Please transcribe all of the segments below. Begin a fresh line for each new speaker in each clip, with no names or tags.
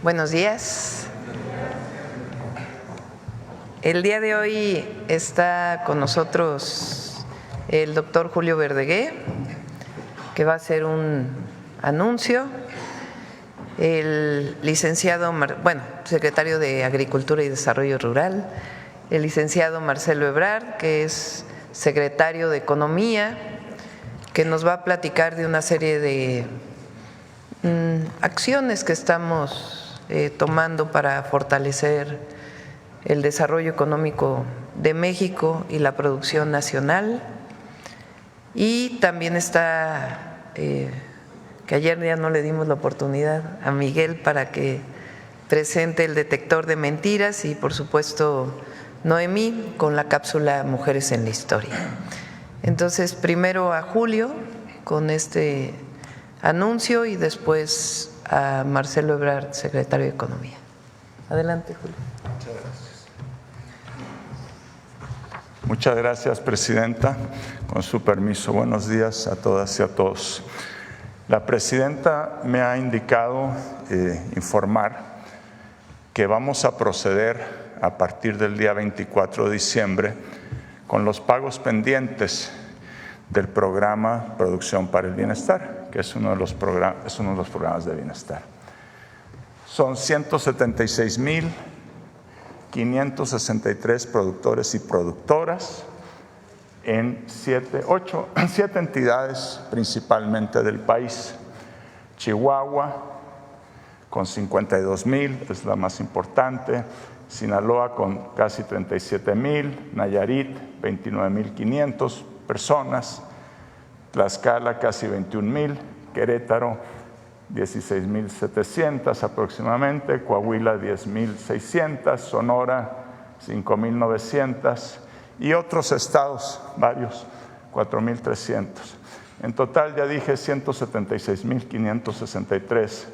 Buenos días. El día de hoy está con nosotros el doctor Julio Verdaguer, que va a hacer un anuncio. El licenciado, secretario de Agricultura y Desarrollo Rural, el licenciado Marcelo Ebrard, que es secretario de Economía, que nos va a platicar de una serie de acciones que estamos tomando para fortalecer el desarrollo económico de México y la producción nacional. Y también está, que ayer ya no le dimos la oportunidad a Miguel para que presente el detector de mentiras, y por supuesto Noemí con la cápsula Mujeres en la Historia. Entonces, primero a Julio con este anuncio y después a Marcelo Ebrard, secretario de Economía. Adelante, Julio.
Muchas gracias. Muchas gracias, presidenta. Con su permiso, buenos días a todas y a todos. La presidenta me ha indicado informar que vamos a proceder a partir del día 24 de diciembre con los pagos pendientes del programa Producción para el Bienestar, que es uno de los programas de bienestar. Son 176,563 productores y productoras en 7 entidades principalmente del país. Chihuahua con 52,000, es la más importante. Sinaloa con casi 37,000, Nayarit 29,500 personas, Tlaxcala casi 21,000, Querétaro 16,700 aproximadamente, Coahuila 10,600, Sonora 5,900 y otros estados, varios, 4,300. En total, ya dije, 176,563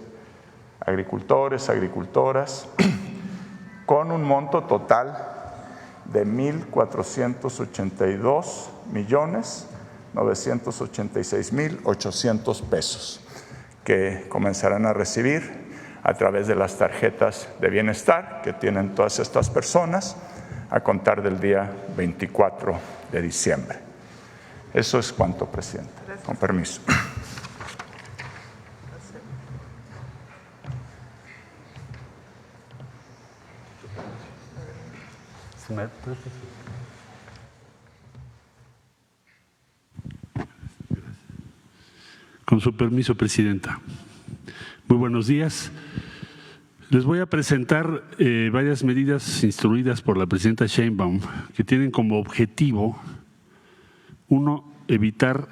agricultores, agricultoras, con un monto total de 1,482,986,800 pesos, que comenzarán a recibir a través de las tarjetas de bienestar que tienen todas estas personas a contar del día 24 de diciembre. Eso es cuanto, presidente. Gracias. Con permiso.
Con su permiso, presidenta. Muy buenos días. Les voy a presentar varias medidas instruidas por la presidenta Sheinbaum que tienen como objetivo, uno, evitar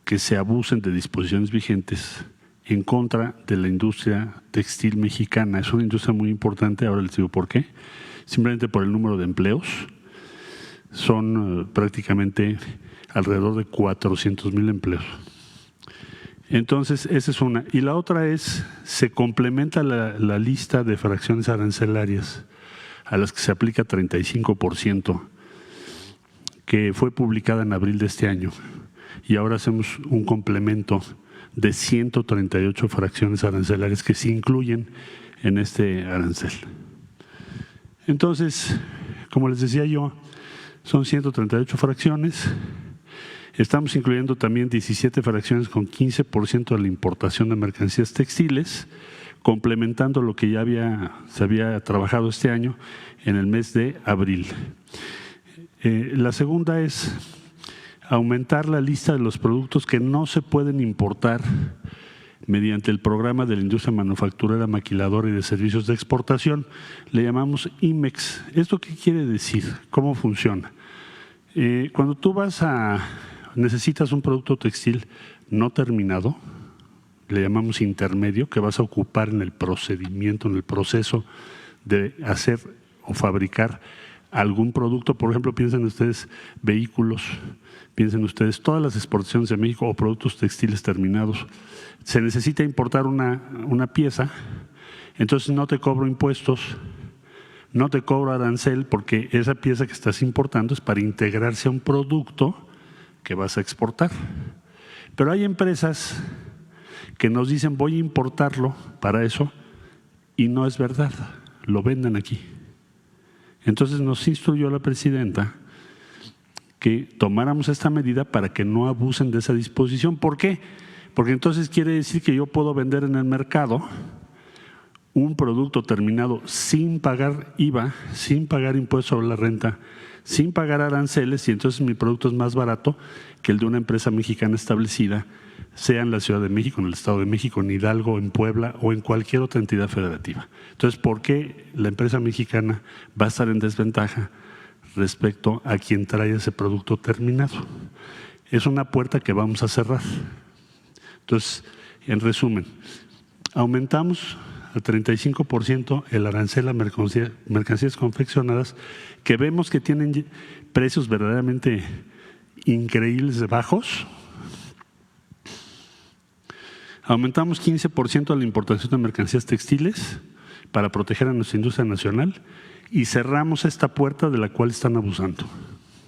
que se abusen de disposiciones vigentes en contra de la industria textil mexicana. Es una industria muy importante, ahora les digo por qué. Simplemente por el número de empleos. Son prácticamente alrededor de 400,000 empleos. Entonces, esa es una. Y la otra es, se complementa la lista de fracciones arancelarias a las que se aplica 35%, que fue publicada en abril de este año. Y ahora hacemos un complemento de 138 fracciones arancelarias que se incluyen en este arancel. Entonces, como les decía yo, son 138 fracciones. Estamos incluyendo también 17 fracciones con 15% de la importación de mercancías textiles, complementando lo que ya se había trabajado este año en el mes de abril. La segunda es aumentar la lista de los productos que no se pueden importar mediante el programa de la industria manufacturera, maquiladora y de servicios de exportación. Le llamamos IMEX. ¿Esto qué quiere decir? ¿Cómo funciona? Cuando tú necesitas un producto textil no terminado, le llamamos intermedio, que vas a ocupar en el procedimiento, en el proceso de hacer o fabricar algún producto. Por ejemplo, piensen ustedes vehículos, piensen ustedes todas las exportaciones de México o productos textiles terminados. Se necesita importar una pieza, entonces no te cobro impuestos, no te cobro arancel, porque esa pieza que estás importando es para integrarse a un producto que vas a exportar. Pero hay empresas que nos dicen voy a importarlo para eso y no es verdad, lo venden aquí. Entonces nos instruyó la presidenta que tomáramos esta medida para que no abusen de esa disposición. ¿Por qué? Porque entonces quiere decir que yo puedo vender en el mercado un producto terminado sin pagar IVA, sin pagar impuesto sobre la renta, sin pagar aranceles, y entonces mi producto es más barato que el de una empresa mexicana establecida, sea en la Ciudad de México, en el Estado de México, en Hidalgo, en Puebla o en cualquier otra entidad federativa. Entonces, ¿por qué la empresa mexicana va a estar en desventaja respecto a quien trae ese producto terminado? Es una puerta que vamos a cerrar. Entonces, en resumen, aumentamos al 35% el arancel a mercancías confeccionadas, que vemos que tienen precios verdaderamente increíbles de bajos. Aumentamos 15% la importación de mercancías textiles para proteger a nuestra industria nacional y cerramos esta puerta de la cual están abusando.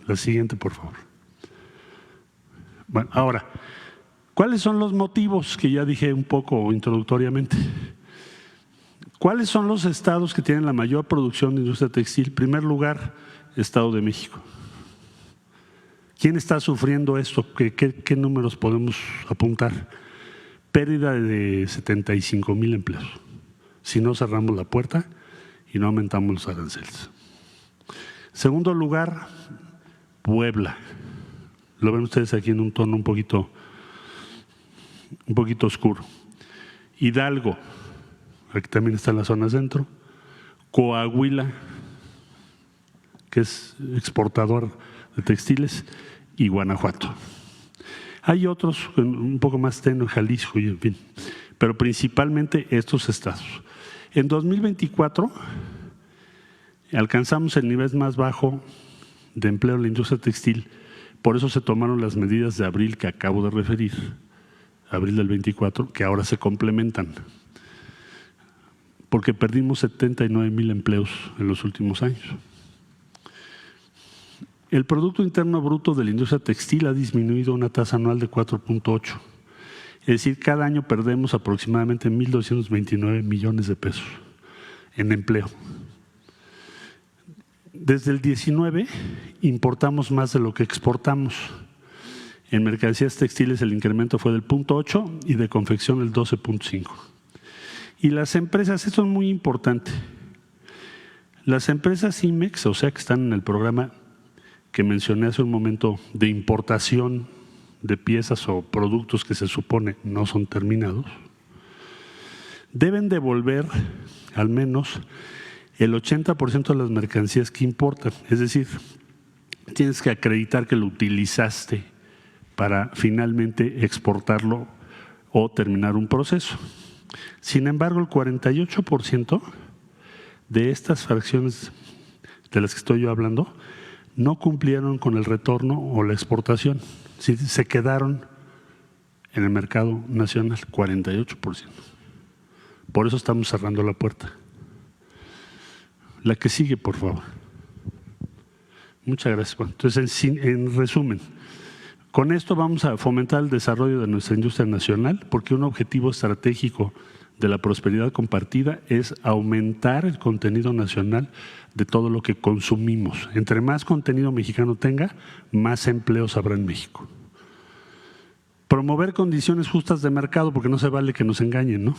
La siguiente, por favor. Bueno, ahora, ¿cuáles son los motivos que ya dije un poco introductoriamente? ¿Cuáles son los estados que tienen la mayor producción de industria textil? En primer lugar, Estado de México. ¿Quién está sufriendo esto? ¿Qué números podemos apuntar? Pérdida de 75,000 empleos si no cerramos la puerta y no aumentamos los aranceles. Segundo lugar, Puebla. Lo ven ustedes aquí en un tono un poquito oscuro. Hidalgo, aquí también está en la zona centro. Coahuila, que es exportador de textiles, y Guanajuato. Hay otros un poco más tenue, Jalisco y en fin, pero principalmente estos estados. En 2024 alcanzamos el nivel más bajo de empleo en la industria textil, por eso se tomaron las medidas de abril que acabo de referir, abril del 24, que ahora se complementan, porque perdimos 79,000 empleos en los últimos años. El Producto Interno Bruto de la industria textil ha disminuido a una tasa anual de 4.8. Es decir, cada año perdemos aproximadamente 1.229 millones de pesos en empleo. Desde el 19 importamos más de lo que exportamos. En mercancías textiles el incremento fue del 0.8 y de confección del 12.5. Y las empresas, esto es muy importante, las empresas IMEX, o sea que están en el programa que mencioné hace un momento de importación de piezas o productos que se supone no son terminados, deben devolver al menos el 80% de las mercancías que importan. Es decir, tienes que acreditar que lo utilizaste para finalmente exportarlo o terminar un proceso. Sin embargo, el 48% de estas fracciones de las que estoy yo hablando no cumplieron con el retorno o la exportación, se quedaron en el mercado nacional, 48%. Por eso estamos cerrando la puerta. La que sigue, por favor. Muchas gracias. Bueno, entonces, en resumen, con esto vamos a fomentar el desarrollo de nuestra industria nacional, porque un objetivo estratégico de la prosperidad compartida es aumentar el contenido nacional de todo lo que consumimos. Entre más contenido mexicano tenga, más empleos habrá en México. Promover condiciones justas de mercado, porque no se vale que nos engañen, ¿no?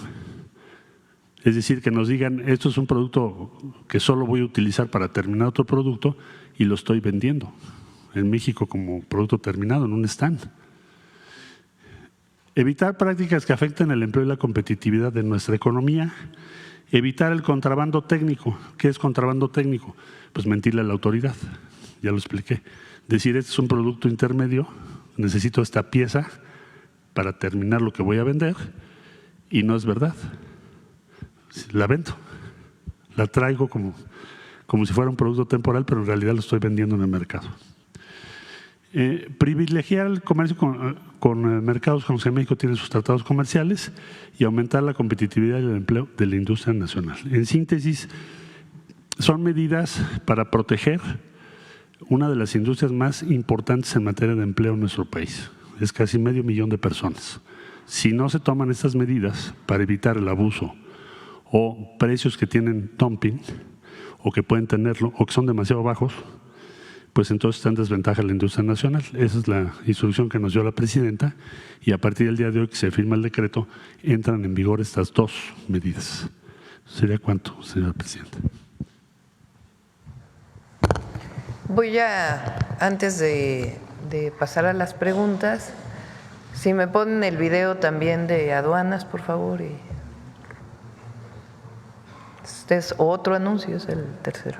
Es decir, que nos digan, esto es un producto que solo voy a utilizar para terminar otro producto y lo estoy vendiendo en México como producto terminado en un stand. Evitar prácticas que afecten el empleo y la competitividad de nuestra economía. Evitar el contrabando técnico. ¿Qué es contrabando técnico? Pues mentirle a la autoridad, ya lo expliqué. Decir, este es un producto intermedio, necesito esta pieza para terminar lo que voy a vender y no es verdad. La vendo, la traigo como si fuera un producto temporal, pero en realidad lo estoy vendiendo en el mercado. Privilegiar el comercio con mercados con los que México tiene sus tratados comerciales y aumentar la competitividad y el empleo de la industria nacional. En síntesis, son medidas para proteger una de las industrias más importantes en materia de empleo en nuestro país. Es casi 500,000 de personas. Si no se toman estas medidas para evitar el abuso o precios que tienen dumping o que pueden tenerlo o que son demasiado bajos, pues entonces está en desventaja la industria nacional. Esa es la instrucción que nos dio la presidenta y a partir del día de hoy que se firma el decreto entran en vigor estas dos medidas. ¿Sería cuánto, señora presidenta?
Voy a, antes de pasar a las preguntas, si me ponen el video también de aduanas, por favor. Este es otro anuncio, es el tercero.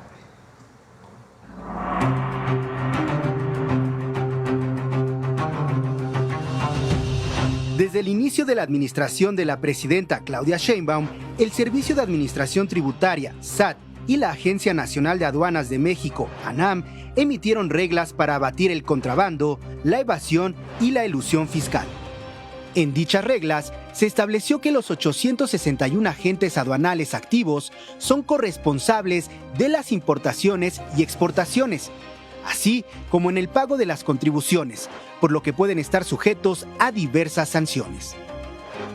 Desde el inicio de la administración de la presidenta Claudia Sheinbaum, el Servicio de Administración Tributaria, SAT, y la Agencia Nacional de Aduanas de México, ANAM, emitieron reglas para abatir el contrabando, la evasión y la elusión fiscal. En dichas reglas, se estableció que los 861 agentes aduanales activos son corresponsables de las importaciones y exportaciones, así como en el pago de las contribuciones, por lo que pueden estar sujetos a diversas sanciones.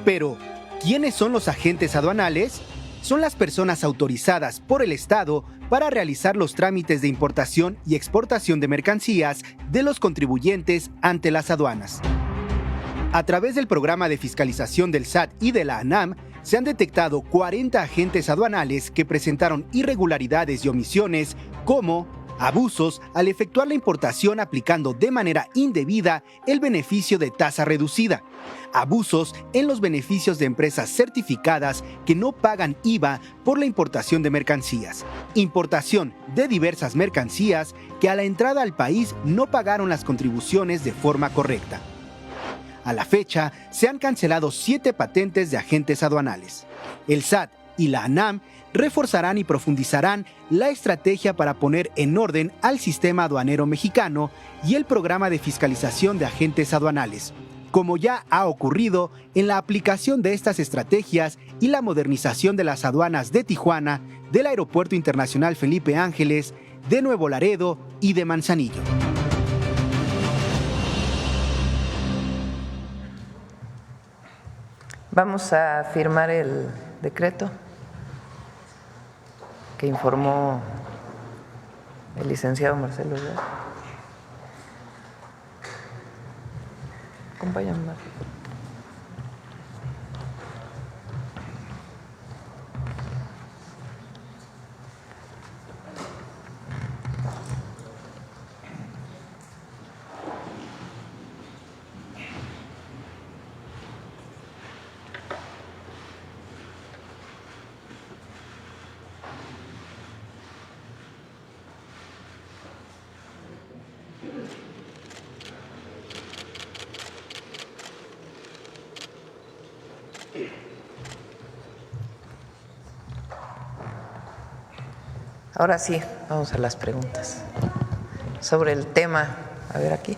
Pero, ¿quiénes son los agentes aduanales? Son las personas autorizadas por el Estado para realizar los trámites de importación y exportación de mercancías de los contribuyentes ante las aduanas. A través del programa de fiscalización del SAT y de la ANAM, se han detectado 40 agentes aduanales que presentaron irregularidades y omisiones como abusos al efectuar la importación aplicando de manera indebida el beneficio de tasa reducida, abusos en los beneficios de empresas certificadas que no pagan IVA por la importación de mercancías, importación de diversas mercancías que a la entrada al país no pagaron las contribuciones de forma correcta. A la fecha, se han cancelado 7 patentes de agentes aduanales. El SAT y la ANAM reforzarán y profundizarán la estrategia para poner en orden al sistema aduanero mexicano y el programa de fiscalización de agentes aduanales, como ya ha ocurrido en la aplicación de estas estrategias y la modernización de las aduanas de Tijuana, del Aeropuerto Internacional Felipe Ángeles, de Nuevo Laredo y de Manzanillo.
Vamos a firmar el decreto que informó el licenciado Marcelo Ebrard. Acompáñame, Marcelo. Ahora sí, vamos a las preguntas. Sobre el tema, a ver aquí.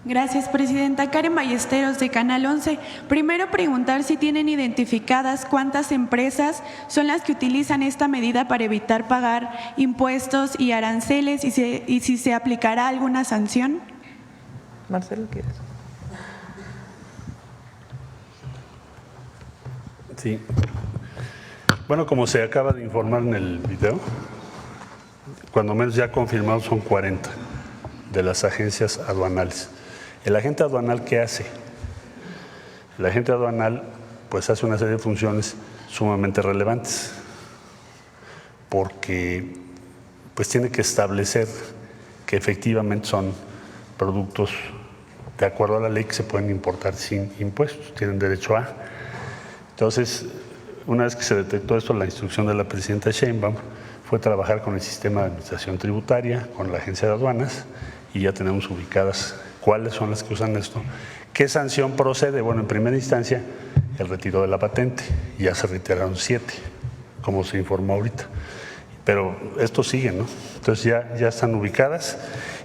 Gracias, presidenta. Karen Ballesteros, de Canal 11. Primero, preguntar si tienen identificadas cuántas empresas son las que utilizan esta medida para evitar pagar impuestos y aranceles y si se aplicará alguna sanción.
Marcelo, ¿quieres?
Sí. Bueno, como se acaba de informar en el video, cuando menos ya confirmados son 40 de las agencias aduanales. ¿El agente aduanal qué hace? El agente aduanal pues hace una serie de funciones sumamente relevantes porque pues tiene que establecer que efectivamente son productos de acuerdo a la ley que se pueden importar sin impuestos, tienen derecho a. Entonces, una vez que se detectó esto, la instrucción de la presidenta Sheinbaum fue trabajar con el sistema de administración tributaria, con la agencia de aduanas, y ya tenemos ubicadas cuáles son las que usan esto. ¿Qué sanción procede? Bueno, en primera instancia, el retiro de la patente. Ya se retiraron 7, como se informó ahorita. Pero esto sigue, ¿no? Entonces ya están ubicadas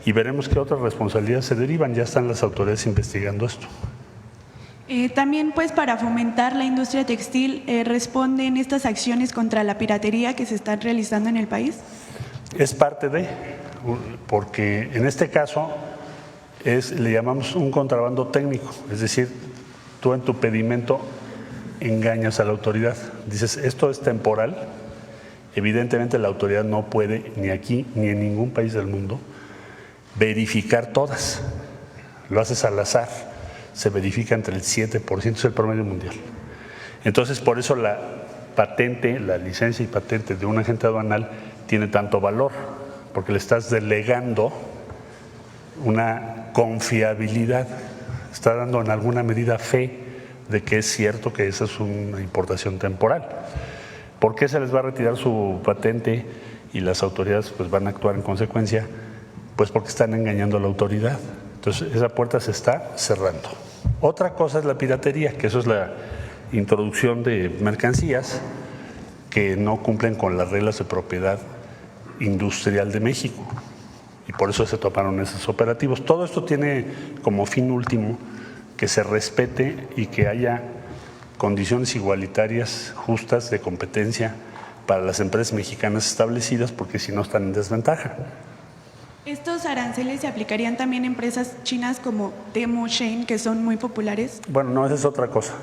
y veremos qué otras responsabilidades se derivan. Ya están las autoridades investigando esto.
También, pues, para fomentar la industria textil, ¿responden estas acciones contra la piratería que se están realizando en el país?
Es parte de, porque en este caso le llamamos un contrabando técnico, es decir, tú en tu pedimento engañas a la autoridad. Dices, esto es temporal. Evidentemente la autoridad no puede, ni aquí ni en ningún país del mundo, verificar todas. Lo haces al azar. Se verifica entre el 7%, es el promedio mundial. Entonces, por eso la patente, la licencia y patente de un agente aduanal tiene tanto valor, porque le estás delegando una confiabilidad, está dando en alguna medida fe de que es cierto que esa es una importación temporal. ¿Por qué se les va a retirar su patente y las autoridades pues van a actuar en consecuencia? Pues porque están engañando a la autoridad. Entonces esa puerta se está cerrando. Otra cosa es la piratería, que eso es la introducción de mercancías que no cumplen con las reglas de propiedad industrial de México. Y por eso se tomaron esos operativos. Todo esto tiene como fin último que se respete y que haya condiciones igualitarias, justas, de competencia para las empresas mexicanas establecidas, porque si no están en desventaja.
¿Estos aranceles se aplicarían también a empresas chinas como Temu, Shein, que son muy populares?
Bueno, no, esa es otra cosa.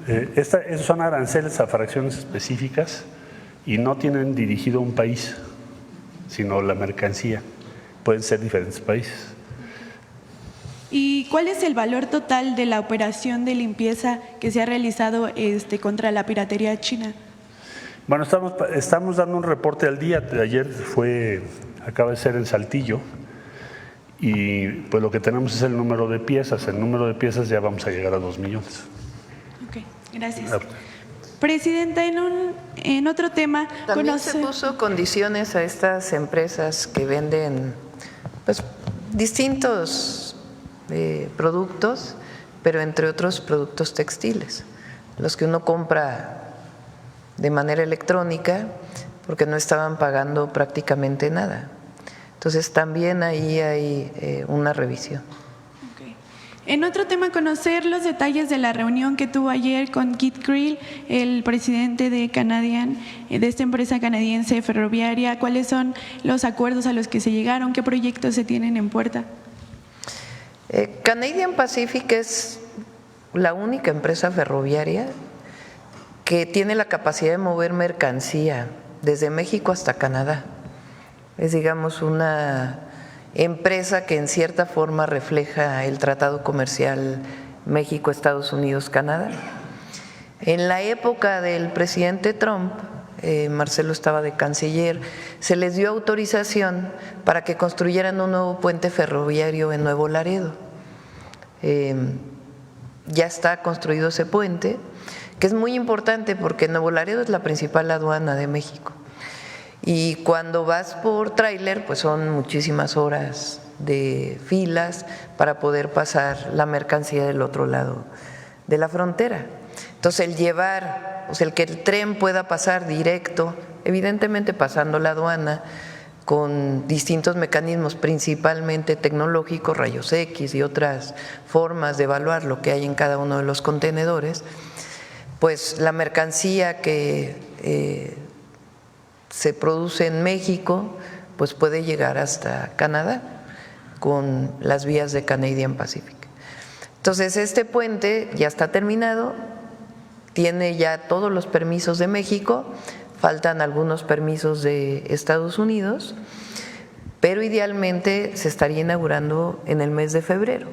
Esos son aranceles a fracciones específicas y no tienen dirigido a un país, sino la mercancía. Pueden ser diferentes países.
¿Y cuál es el valor total de la operación de limpieza que se ha realizado contra la piratería china?
Bueno, estamos dando un reporte al día. Ayer acaba de ser en Saltillo y pues lo que tenemos es el número de piezas. El número de piezas ya vamos a llegar a 2 millones.
Ok, gracias. Presidenta, en otro tema…
También se puso condiciones a estas empresas que venden pues, distintos productos, pero entre otros productos textiles, los que uno compra de manera electrónica porque no estaban pagando prácticamente nada. Entonces también ahí hay una revisión.
Okay. En otro tema, conocer los detalles de la reunión que tuvo ayer con Keith Creel, el presidente de esta empresa canadiense ferroviaria. ¿Cuáles son los acuerdos a los que se llegaron? ¿Qué proyectos se tienen en puerta?
Canadian Pacific es la única empresa ferroviaria que tiene la capacidad de mover mercancía desde México hasta Canadá. Es, digamos, una empresa que en cierta forma refleja el tratado comercial México, Estados Unidos, Canadá. En la época del presidente Trump, Marcelo estaba de canciller, se les dio autorización para que construyeran un nuevo puente ferroviario en Nuevo Laredo. Ya está construido ese puente, que es muy importante porque Nuevo Laredo es la principal aduana de México. Y cuando vas por tráiler, pues son muchísimas horas de filas para poder pasar la mercancía del otro lado de la frontera. Entonces el llevar, o sea, el que el tren pueda pasar directo, evidentemente pasando la aduana, con distintos mecanismos, principalmente tecnológicos, rayos X y otras formas de evaluar lo que hay en cada uno de los contenedores, pues la mercancía que se produce en México, pues puede llegar hasta Canadá con las vías de Canadian Pacific. Entonces este puente ya está terminado, tiene ya todos los permisos de México, faltan algunos permisos de Estados Unidos, pero idealmente se estaría inaugurando en el mes de febrero.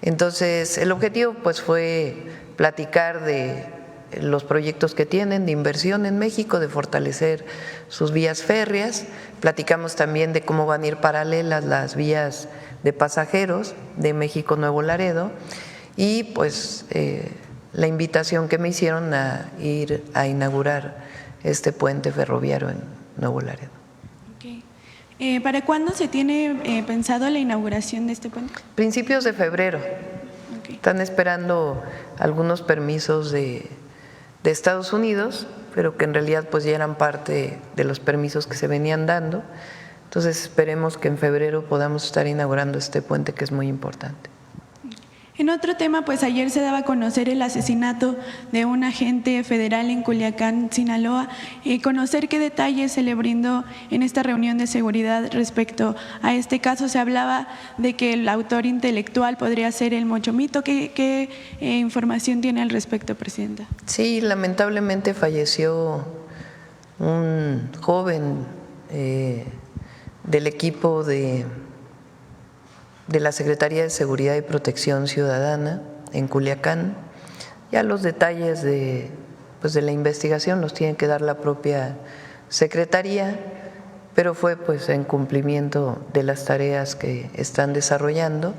Entonces el objetivo pues fue platicar de los proyectos que tienen de inversión en México, de fortalecer sus vías férreas. Platicamos también de cómo van a ir paralelas las vías de pasajeros de México Nuevo Laredo y pues la invitación que me hicieron a ir a inaugurar este puente ferroviario en Nuevo Laredo.
Okay. ¿Para cuándo se tiene pensado la inauguración de este puente?
Principios de febrero.
Okay.
Están esperando algunos permisos de Estados Unidos, pero que en realidad pues ya eran parte de los permisos que se venían dando. Entonces esperemos que en febrero podamos estar inaugurando este puente que es muy importante.
En otro tema, pues ayer se daba a conocer el asesinato de un agente federal en Culiacán, Sinaloa. Conocer qué detalles se le brindó en esta reunión de seguridad respecto a este caso. Se hablaba de que el autor intelectual podría ser el Mochomito. ¿Qué información tiene al respecto, Presidenta?
Sí, lamentablemente falleció un joven del equipo de la Secretaría de Seguridad y Protección Ciudadana en Culiacán. Ya los detalles de la investigación los tiene que dar la propia Secretaría, pero fue pues en cumplimiento de las tareas que están desarrollando.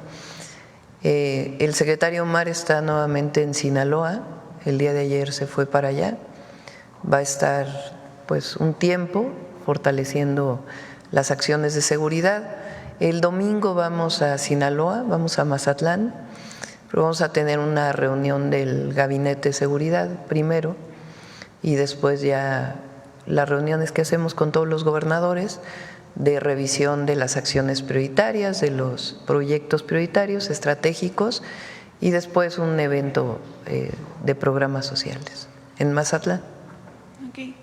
El secretario Omar está nuevamente en Sinaloa, el día de ayer se fue para allá, va a estar pues un tiempo fortaleciendo las acciones de seguridad. El domingo vamos a Sinaloa, vamos a Mazatlán, pero vamos a tener una reunión del Gabinete de Seguridad primero y después ya las reuniones que hacemos con todos los gobernadores de revisión de las acciones prioritarias, de los proyectos prioritarios, estratégicos y después un evento de programas sociales en Mazatlán.
Okay.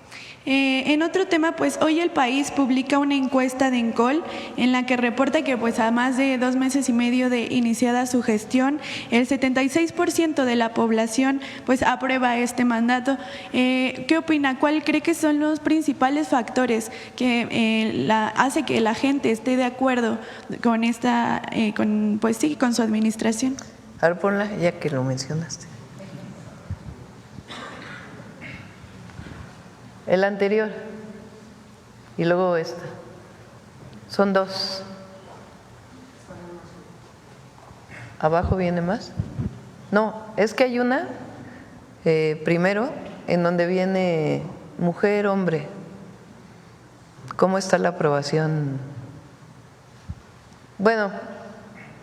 En otro tema, pues hoy El País publica una encuesta de ENCOL en la que reporta que pues a más de 2 meses y medio de iniciada su gestión, el 76% de la población pues aprueba este mandato. ¿Qué opina? ¿Cuál cree que son los principales factores que hace que la gente esté de acuerdo con esta, con su administración?
A ver, ponla ya que lo mencionaste. El anterior y luego esta. Son 2. ¿Abajo viene más? No, es que hay una primero en donde viene mujer, hombre. ¿Cómo está la aprobación? Bueno,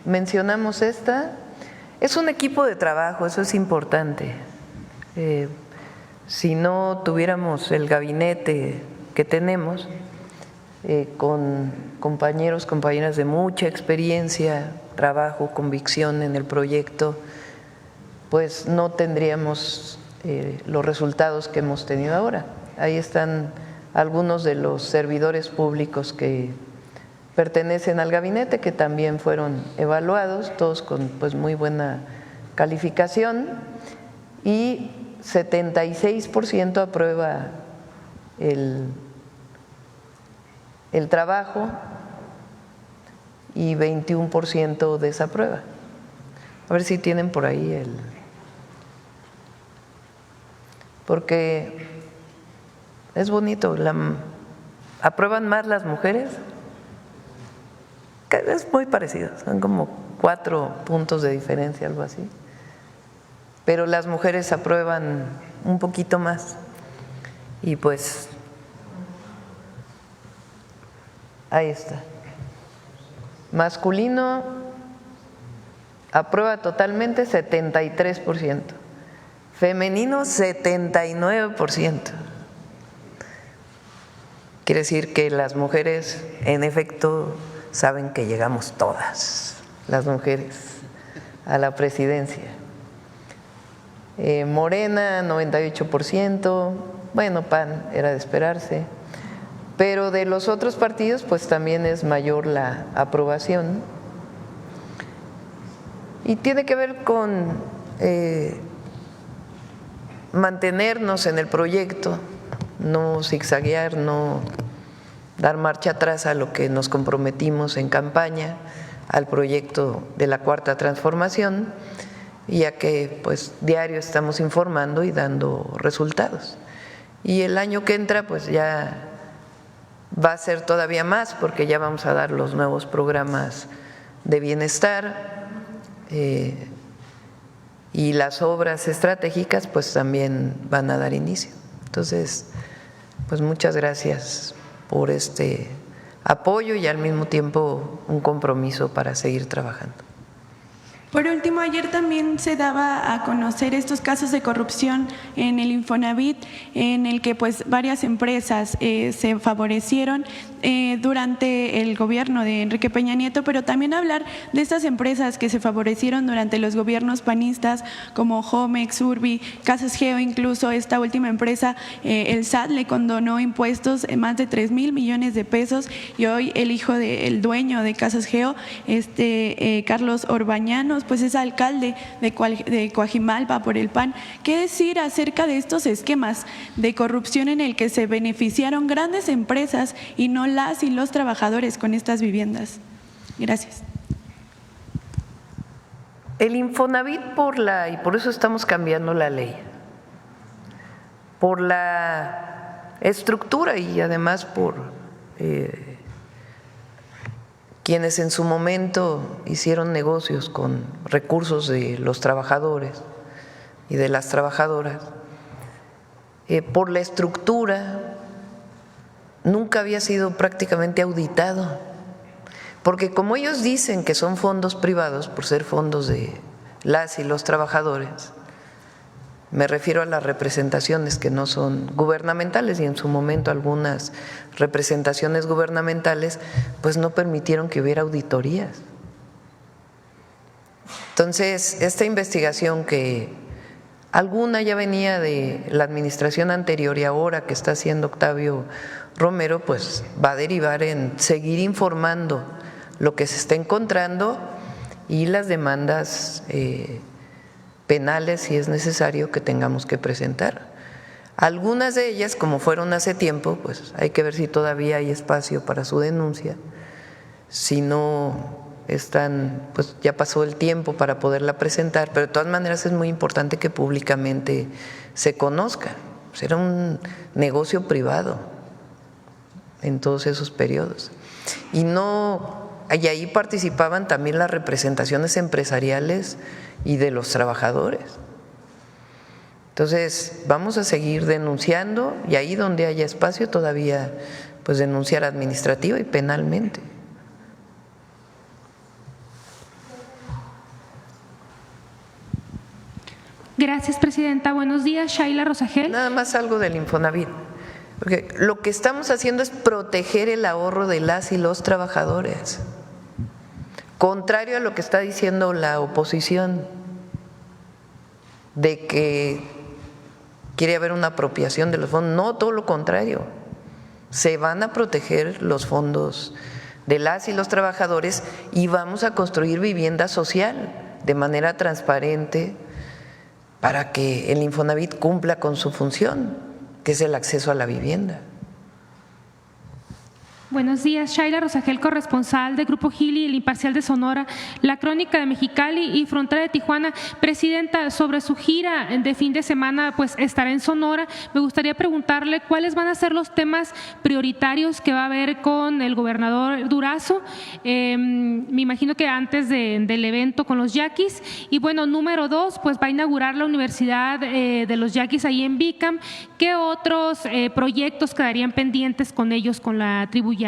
mencionamos esta. Es un equipo de trabajo, eso es importante. Si no tuviéramos el gabinete que tenemos, con compañeros, compañeras de mucha experiencia, trabajo, convicción en el proyecto, pues no tendríamos los resultados que hemos tenido ahora. Ahí están algunos de los servidores públicos que pertenecen al gabinete, que también fueron evaluados, todos con pues muy buena calificación, y 76% aprueba el trabajo y 21% desaprueba. A ver si tienen por ahí porque es bonito, aprueban más las mujeres, es muy parecido, son como 4 puntos de diferencia, algo así. Pero las mujeres aprueban un poquito más y pues ahí está. Masculino aprueba totalmente 73%, femenino 79%. Quiere decir que las mujeres en efecto saben que llegamos todas, las mujeres, a la presidencia. Morena 98%, bueno, PAN era de esperarse, pero de los otros partidos pues también es mayor la aprobación y tiene que ver con mantenernos en el proyecto, no zigzaguear, no dar marcha atrás a lo que nos comprometimos en campaña, al proyecto de la Cuarta Transformación, ya que pues diario estamos informando y dando resultados. Y el año que entra pues ya va a ser todavía más, porque ya vamos a dar los nuevos programas de bienestar y las obras estratégicas pues también van a dar inicio. Entonces, pues muchas gracias por este apoyo y al mismo tiempo un compromiso para seguir trabajando.
Por último, ayer también se daba a conocer estos casos de corrupción en el Infonavit, en el que pues varias empresas se favorecieron durante el gobierno de Enrique Peña Nieto, pero también hablar de estas empresas que se favorecieron durante los gobiernos panistas como Homex, Urbi, Casas Geo, incluso esta última empresa, el SAT le condonó impuestos en más de 3,000 millones de pesos, y hoy el hijo del dueño de Casas Geo, Carlos Orbañanos, pues es alcalde de Coajimalpa por el PAN. ¿Qué decir acerca de estos esquemas de corrupción en el que se beneficiaron grandes empresas y no las y los trabajadores con estas viviendas? Gracias.
El Infonavit y por eso estamos cambiando la ley, por la estructura y además por quienes en su momento hicieron negocios con recursos de los trabajadores y de las trabajadoras, por la estructura, nunca había sido prácticamente auditado, porque como ellos dicen que son fondos privados, por ser fondos de las y los trabajadores, me refiero a las representaciones que no son gubernamentales, y en su momento algunas representaciones gubernamentales pues no permitieron que hubiera auditorías. Entonces, esta investigación, que alguna ya venía de la administración anterior y ahora que está haciendo Octavio Romero, pues va a derivar en seguir informando lo que se está encontrando y las demandas penales, si es necesario, que tengamos que presentar. Algunas de ellas, como fueron hace tiempo, pues hay que ver si todavía hay espacio para su denuncia. Si no están, pues ya pasó el tiempo para poderla presentar, pero de todas maneras es muy importante que públicamente se conozca. Pues era un negocio privado en todos esos periodos. Y ahí participaban también las representaciones empresariales y de los trabajadores. Entonces, vamos a seguir denunciando, y ahí donde haya espacio todavía, pues denunciar administrativa y penalmente.
Gracias, presidenta. Buenos días, Shaila Rosagel.
Nada más algo del Infonavit, porque lo que estamos haciendo es proteger el ahorro de las y los trabajadores, contrario a lo que está diciendo la oposición, de que quiere haber una apropiación de los fondos. No, todo lo contrario, se van a proteger los fondos de las y los trabajadores y vamos a construir vivienda social de manera transparente para que el Infonavit cumpla con su función, que es el acceso a la vivienda.
Buenos días, Shaila Rosagel, corresponsal de Grupo Gili, El Imparcial de Sonora, La Crónica de Mexicali y Frontera de Tijuana. Presidenta, sobre su gira de fin de semana, pues estará en Sonora. Me gustaría preguntarle cuáles van a ser los temas prioritarios que va a haber con el gobernador Durazo. Me imagino que antes del evento con los yaquis. Y bueno, número 2, pues va a inaugurar la Universidad de los Yaquis ahí en Bicam. ¿Qué otros proyectos quedarían pendientes con ellos, con la tribu yaqui?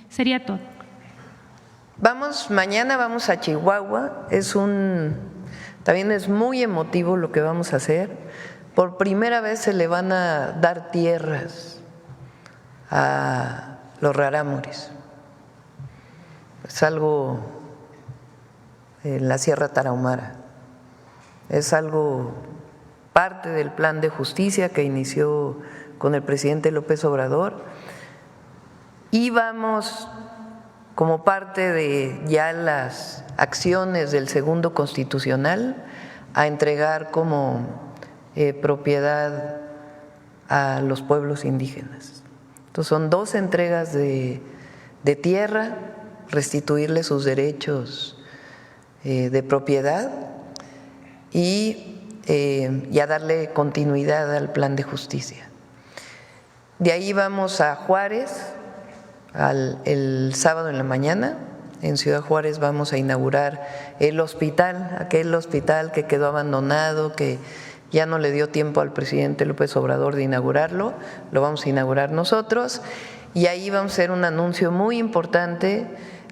Sería todo.
Mañana vamos a Chihuahua, también es muy emotivo lo que vamos a hacer. Por primera vez se le van a dar tierras a los rarámuris. Es algo en la Sierra Tarahumara, es algo parte del plan de justicia que inició con el presidente López Obrador, y vamos, como parte de ya las acciones del segundo constitucional, a entregar como propiedad a los pueblos indígenas. Entonces son 2 entregas de tierra, restituirles sus derechos de propiedad y a darle continuidad al plan de justicia. De ahí vamos a Juárez. El sábado en la mañana, en Ciudad Juárez, vamos a inaugurar el hospital, aquel hospital que quedó abandonado, que ya no le dio tiempo al presidente López Obrador de inaugurarlo, lo vamos a inaugurar nosotros, y ahí vamos a hacer un anuncio muy importante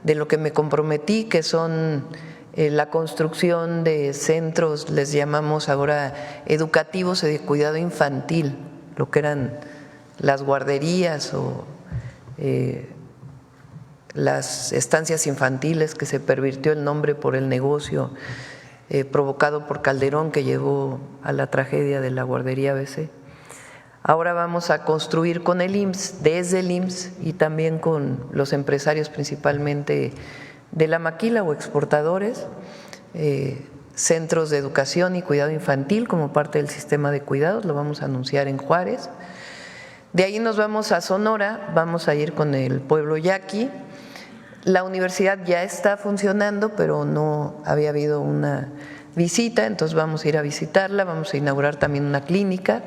de lo que me comprometí, que son la construcción de centros, les llamamos ahora educativos de cuidado infantil, lo que eran las guarderías o las estancias infantiles, que se pervirtió el nombre por el negocio provocado por Calderón, que llevó a la tragedia de la guardería ABC. Ahora vamos a construir con el IMSS, desde el IMSS y también con los empresarios principalmente de la maquila o exportadores, centros de educación y cuidado infantil como parte del sistema de cuidados, lo vamos a anunciar en Juárez. De ahí nos vamos a Sonora, vamos a ir con el pueblo yaqui. La universidad ya está funcionando, pero no había habido una visita, entonces vamos a ir a visitarla, vamos a inaugurar también una clínica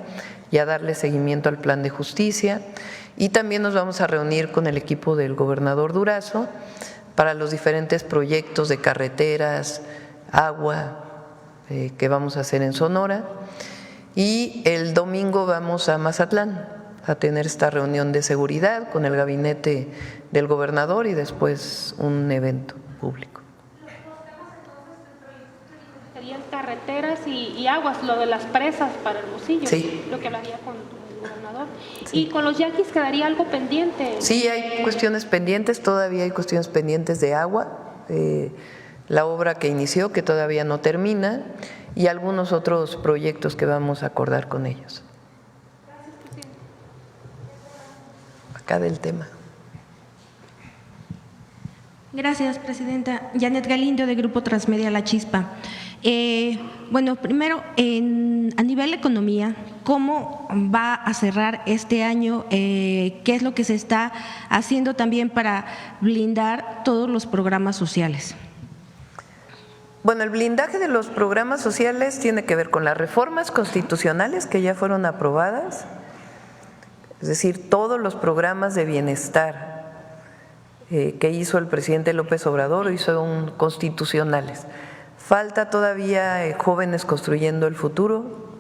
y a darle seguimiento al plan de justicia, y también nos vamos a reunir con el equipo del gobernador Durazo para los diferentes proyectos de carreteras, agua que vamos a hacer en Sonora, y el domingo vamos a Mazatlán a tener esta reunión de seguridad con el gabinete del gobernador y después un evento público.
Serían carreteras y aguas, lo de las presas para el Hermosillo,
sí,
lo que hablaría con el gobernador.
Sí.
¿Y con los yaquis quedaría algo pendiente?
Sí, hay cuestiones pendientes, todavía hay cuestiones pendientes de agua, la obra que inició que todavía no termina y algunos otros proyectos que vamos a acordar con ellos. Acá del tema.
Gracias, presidenta. Janet Galindo, de Grupo Transmedia La Chispa. Bueno, primero, a nivel economía, ¿cómo va a cerrar este año? ¿Qué es lo que se está haciendo también para blindar todos los programas sociales?
Bueno, el blindaje de los programas sociales tiene que ver con las reformas constitucionales que ya fueron aprobadas, es decir, todos los programas de bienestar que hizo el presidente López Obrador son constitucionales. Falta todavía Jóvenes Construyendo el Futuro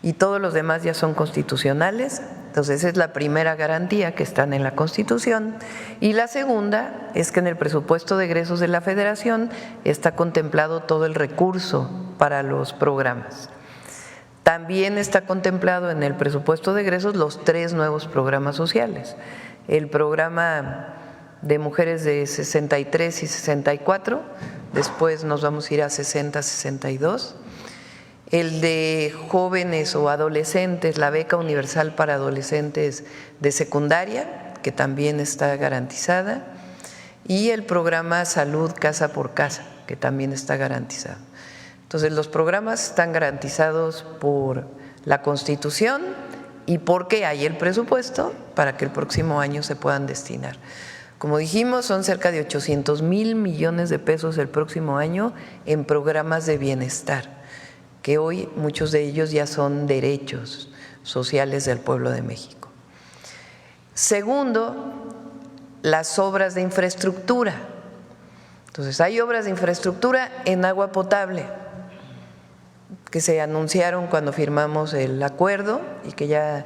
y todos los demás ya son constitucionales. Entonces, esa es la primera garantía, que están en la Constitución. Y la segunda es que en el presupuesto de egresos de la Federación está contemplado todo el recurso para los programas. También está contemplado en el presupuesto de egresos los 3 nuevos programas sociales. El programa de mujeres de 63 y 64, después nos vamos a ir a 60-62. El de jóvenes o adolescentes, la beca universal para adolescentes de secundaria, que también está garantizada, y el programa Salud Casa por Casa, que también está garantizado. Entonces, los programas están garantizados por la Constitución y porque hay el presupuesto para que el próximo año se puedan destinar. Como dijimos, son cerca de 800,000 millones de pesos el próximo año en programas de bienestar, que hoy muchos de ellos ya son derechos sociales del pueblo de México. Segundo, las obras de infraestructura. Entonces, hay obras de infraestructura en agua potable que se anunciaron cuando firmamos el acuerdo y que ya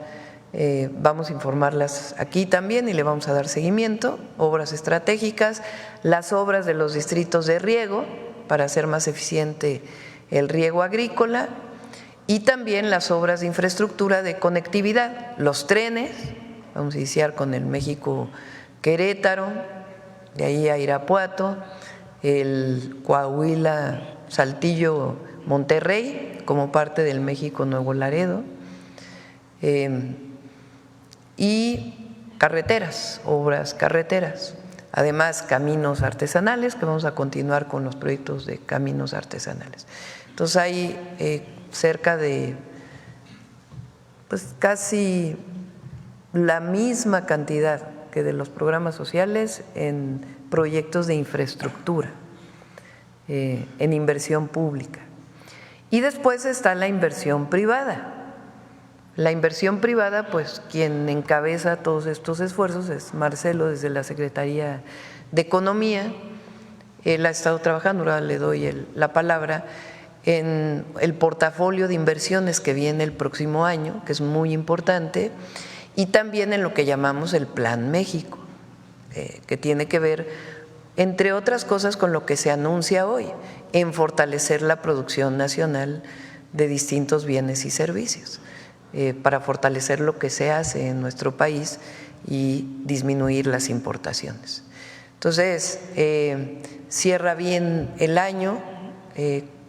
vamos a informarlas aquí también y le vamos a dar seguimiento. Obras estratégicas, las obras de los distritos de riego para hacer más eficiente el riego agrícola y también las obras de infraestructura de conectividad, los trenes, vamos a iniciar con el México-Querétaro, de ahí a Irapuato, el Coahuila-Saltillo-Monterrey como parte del México-Nuevo Laredo, y carreteras, obras carreteras, además caminos artesanales, que vamos a continuar con los proyectos de caminos artesanales. Entonces hay cerca de casi la misma cantidad que de los programas sociales en proyectos de infraestructura, en inversión pública. Y después está la inversión privada. La inversión privada, pues quien encabeza todos estos esfuerzos es Marcelo desde la Secretaría de Economía. Él ha estado trabajando, ahora le doy la palabra, en el portafolio de inversiones que viene el próximo año, que es muy importante, y también en lo que llamamos el Plan México, que tiene que ver entre otras cosas con lo que se anuncia hoy, en fortalecer la producción nacional de distintos bienes y servicios, para fortalecer lo que se hace en nuestro país y disminuir las importaciones. Entonces, cierra bien el año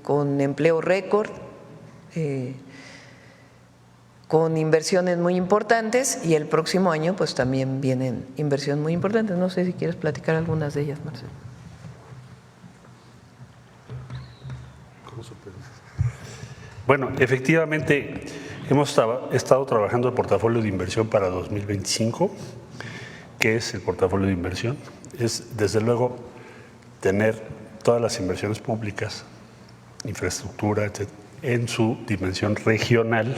con empleo récord, con inversiones muy importantes, y el próximo año pues también vienen inversiones muy importantes. No sé si quieres platicar algunas de ellas, Marcelo.
Bueno, efectivamente hemos estado trabajando el portafolio de inversión para 2025. ¿Qué es el portafolio de inversión? Es, desde luego, tener todas las inversiones públicas, infraestructura, etc., en su dimensión regional,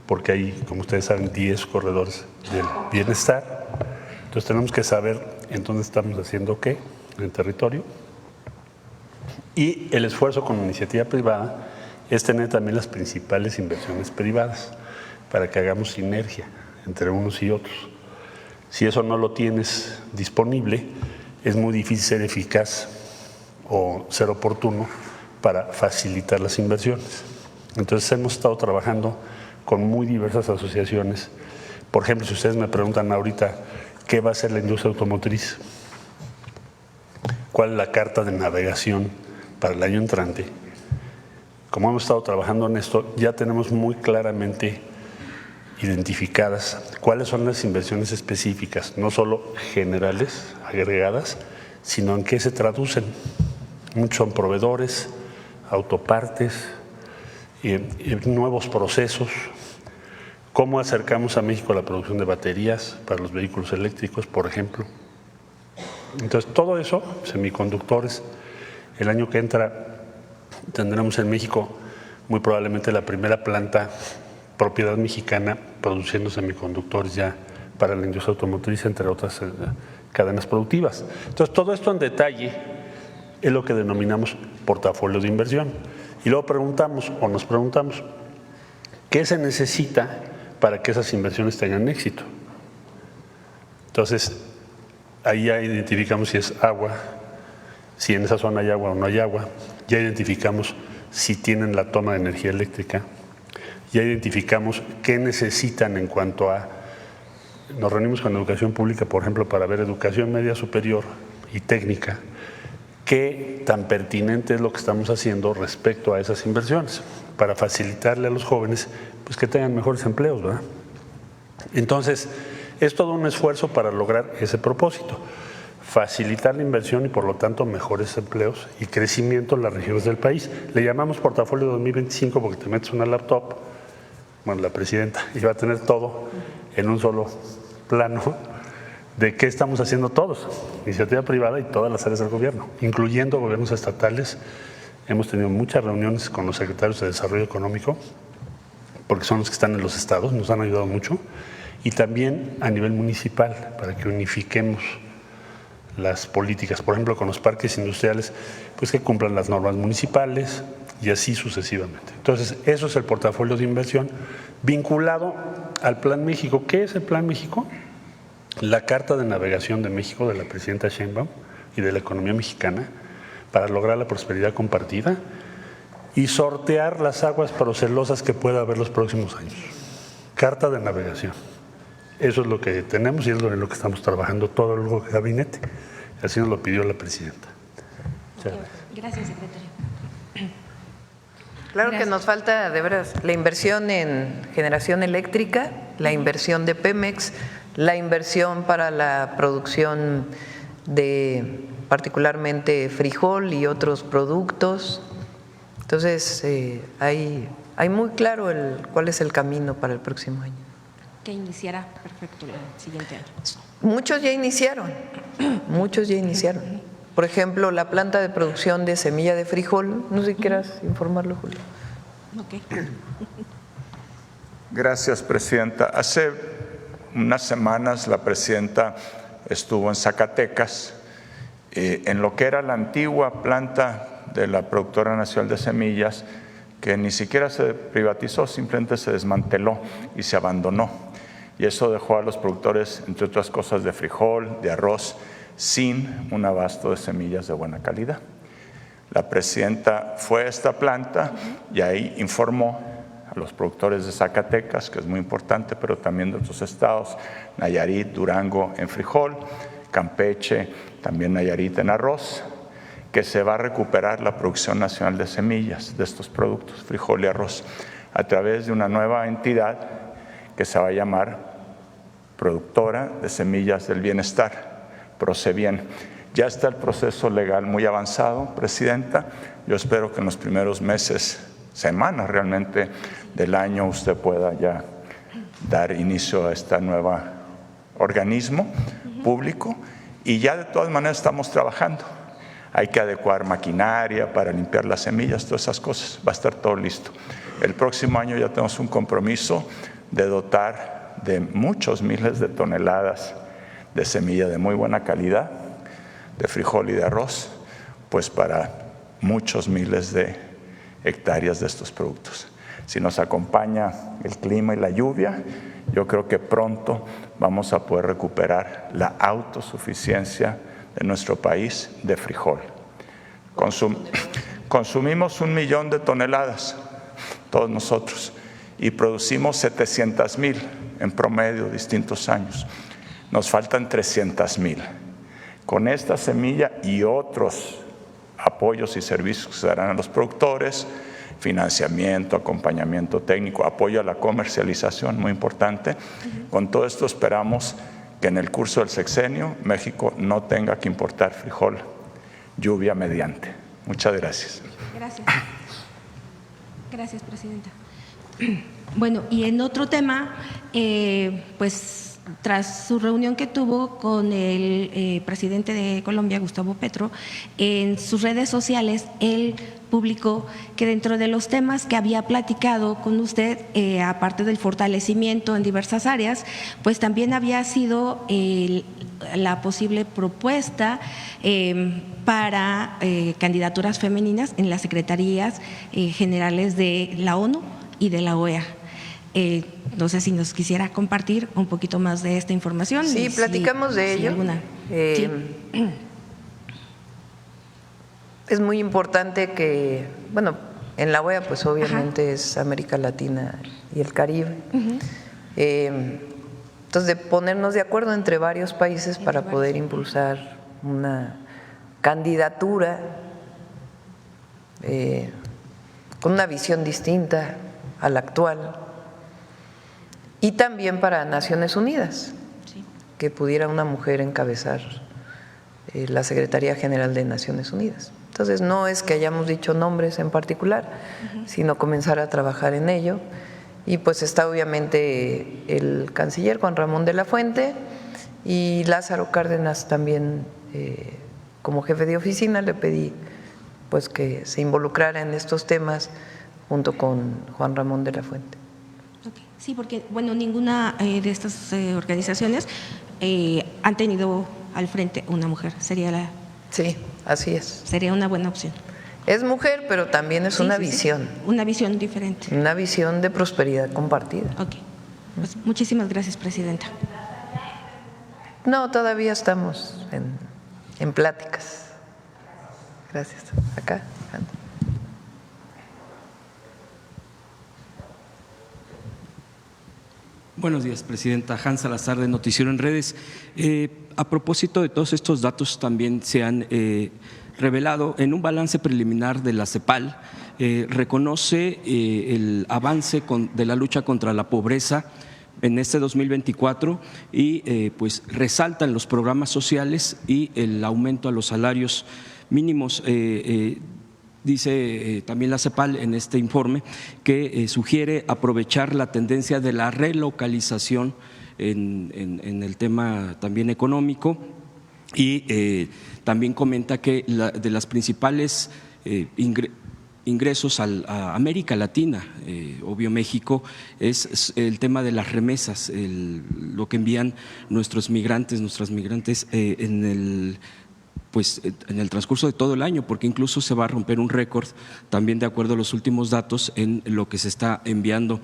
porque hay, como ustedes saben, 10 corredores del bienestar. Entonces tenemos que saber en dónde estamos haciendo qué en el territorio. Y el esfuerzo con iniciativa privada es tener también las principales inversiones privadas para que hagamos sinergia entre unos y otros. Si eso no lo tienes disponible, es muy difícil ser eficaz o ser oportuno para facilitar las inversiones. Entonces hemos estado trabajando con muy diversas asociaciones. Por ejemplo, si ustedes me preguntan ahorita qué va a hacer la industria automotriz, cuál es la carta de navegación para el año entrante, como hemos estado trabajando en esto, ya tenemos muy claramente identificadas cuáles son las inversiones específicas, no solo generales, agregadas, sino en qué se traducen. Muchos son proveedores, autopartes, nuevos procesos, cómo acercamos a México la producción de baterías para los vehículos eléctricos, por ejemplo. Entonces, todo eso, semiconductores, el año que entra tendremos en México muy probablemente la primera planta propiedad mexicana produciendo semiconductores ya para la industria automotriz, entre otras cadenas productivas. Entonces, todo esto en detalle es lo que denominamos portafolio de inversión. Y luego nos preguntamos, ¿qué se necesita para que esas inversiones tengan éxito? Entonces, ahí ya identificamos si es agua, si en esa zona hay agua o no hay agua, ya identificamos si tienen la toma de energía eléctrica, ya identificamos qué necesitan en cuanto a… Nos reunimos con educación pública, por ejemplo, para ver educación media superior y técnica, qué tan pertinente es lo que estamos haciendo respecto a esas inversiones, para facilitarle a los jóvenes pues, que tengan mejores empleos, ¿verdad? Entonces, es todo un esfuerzo para lograr ese propósito, facilitar la inversión y por lo tanto mejores empleos y crecimiento en las regiones del país. Le llamamos portafolio 2025 porque te metes una laptop, bueno, la presidenta, y va a tener todo en un solo plano de qué estamos haciendo todos, iniciativa privada y todas las áreas del gobierno, incluyendo gobiernos estatales. Hemos tenido muchas reuniones con los secretarios de Desarrollo Económico, porque son los que están en los estados, nos han ayudado mucho, y también a nivel municipal, para que unifiquemos las políticas, por ejemplo, con los parques industriales, pues que cumplan las normas municipales y así sucesivamente. Entonces, eso es el portafolio de inversión vinculado al Plan México. ¿Qué es el Plan México? La Carta de Navegación de México de la presidenta Sheinbaum y de la economía mexicana para lograr la prosperidad compartida y sortear las aguas procelosas que pueda haber los próximos años. Carta de navegación. Eso es lo que tenemos y es lo que estamos trabajando todo el gabinete. Así nos lo pidió la presidenta.
Gracias, secretario.
Claro que nos falta, de veras, la inversión en generación eléctrica, la inversión de Pemex, la inversión para la producción de particularmente frijol y otros productos. Entonces, hay muy claro cuál es el camino para el próximo año.
Que iniciará perfecto el siguiente año.
Muchos ya iniciaron, muchos ya iniciaron. Por ejemplo, la planta de producción de semilla de frijol, no sé si quieras informarlo, Julio.
Okay.
Gracias, presidenta. Hace unas semanas la presidenta estuvo en Zacatecas, en lo que era la antigua planta de la Productora Nacional de Semillas, que ni siquiera se privatizó, simplemente se desmanteló y se abandonó. Y eso dejó a los productores, entre otras cosas, de frijol, de arroz, sin un abasto de semillas de buena calidad. La presidenta fue a esta planta y ahí informó a los productores de Zacatecas, que es muy importante, pero también de otros estados, Nayarit, Durango en frijol, Campeche, también Nayarit en arroz, que se va a recuperar la producción nacional de semillas de estos productos, frijol y arroz, a través de una nueva entidad que se va a llamar Productora de Semillas del Bienestar, Procebien. Ya está el proceso legal muy avanzado, Presidenta. Yo espero que en los primeros meses, semanas realmente del año, usted pueda ya dar inicio a este nuevo organismo público, y ya de todas maneras estamos trabajando. Hay que adecuar maquinaria para limpiar las semillas, todas esas cosas. Va a estar todo listo. El próximo año ya tenemos un compromiso de dotar de muchos miles de toneladas de semilla de muy buena calidad, de frijol y de arroz, pues para muchos miles de hectáreas de estos productos. Si nos acompaña el clima y la lluvia, yo creo que pronto vamos a poder recuperar la autosuficiencia de nuestro país de frijol. Consumimos 1 millón de toneladas, todos nosotros, y producimos 700,000 en promedio distintos años. Nos faltan 300,000. Con esta semilla y otros apoyos y servicios que se darán a los productores, financiamiento, acompañamiento técnico, apoyo a la comercialización, muy importante. Con todo esto esperamos que en el curso del sexenio México no tenga que importar frijol, lluvia mediante. Muchas gracias.
Gracias. Gracias, Presidenta. Bueno, y en otro tema, pues tras su reunión que tuvo con el presidente de Colombia, Gustavo Petro, en sus redes sociales él publicó que dentro de los temas que había platicado con usted, aparte del fortalecimiento en diversas áreas, pues también había sido la posible propuesta para candidaturas femeninas en las secretarías generales de la ONU y de la OEA. No sé si nos quisiera compartir un poquito más de esta información.
Sí, platicamos de ello.
Sí.
Es muy importante que, bueno, en la OEA pues obviamente es América Latina y el Caribe. Entonces, de ponernos de acuerdo entre varios países para poder impulsar una candidatura con una visión distinta a la actual, y también para Naciones Unidas, que pudiera una mujer encabezar la Secretaría General de Naciones Unidas. Entonces, no es que hayamos dicho nombres en particular, sino comenzar a trabajar en ello. Y pues está obviamente el canciller Juan Ramón de la Fuente y Lázaro Cárdenas también, como jefe de oficina, le pedí pues que se involucrara en estos temas junto con Juan Ramón de la Fuente.
Sí, porque bueno, ninguna de estas organizaciones han tenido al frente una mujer.
Sí, así es.
Sería una buena opción.
Es mujer, pero también es una visión.
Una visión diferente.
Una visión de prosperidad compartida.
Ok. Pues muchísimas gracias, Presidenta.
No, todavía estamos en pláticas. Gracias. Acá.
Buenos días, Presidenta. Hans Salazar, de Noticiero en Redes. A propósito de todos estos datos, también se han revelado en un balance preliminar de la CEPAL, reconoce el avance de la lucha contra la pobreza en este 2024 y pues resaltan los programas sociales y el aumento a los salarios mínimos. Dice también la CEPAL en este informe que sugiere aprovechar la tendencia de la relocalización en el tema también económico, y también comenta que de las principales ingresos a América Latina, obvio México, es el tema de las remesas, lo que envían nuestras migrantes en el transcurso de todo el año, porque incluso se va a romper un récord también de acuerdo a los últimos datos en lo que se está enviando.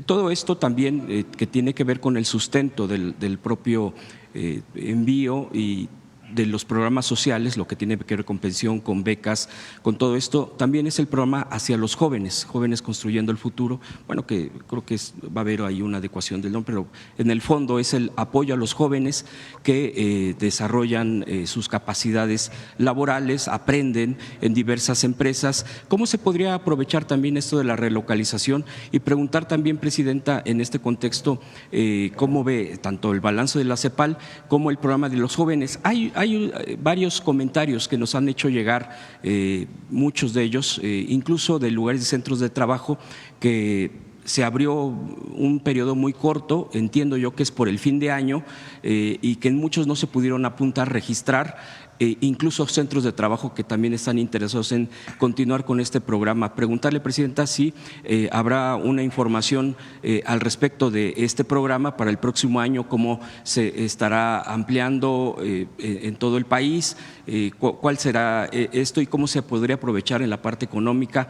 Todo esto también que tiene que ver con el sustento del propio envío y de los programas sociales, lo que tiene que ver con pensión, con becas, con todo esto, también es el programa hacia los jóvenes, jóvenes construyendo el futuro. Bueno, que creo que va a haber ahí una adecuación del nombre, pero en el fondo es el apoyo a los jóvenes que desarrollan sus capacidades laborales, aprenden en diversas empresas. ¿Cómo se podría aprovechar también esto de la relocalización? Y preguntar también, Presidenta, en este contexto, ¿cómo ve tanto el balance de la CEPAL como el programa de los jóvenes? Hay varios comentarios que nos han hecho llegar, muchos de ellos, incluso de lugares de centros de trabajo, que se abrió un periodo muy corto, entiendo yo que es por el fin de año, y que muchos no se pudieron apuntar, registrar, incluso centros de trabajo que también están interesados en continuar con este programa. Preguntarle, Presidenta, si habrá una información al respecto de este programa para el próximo año, cómo se estará ampliando en todo el país, cuál será esto y cómo se podría aprovechar en la parte económica,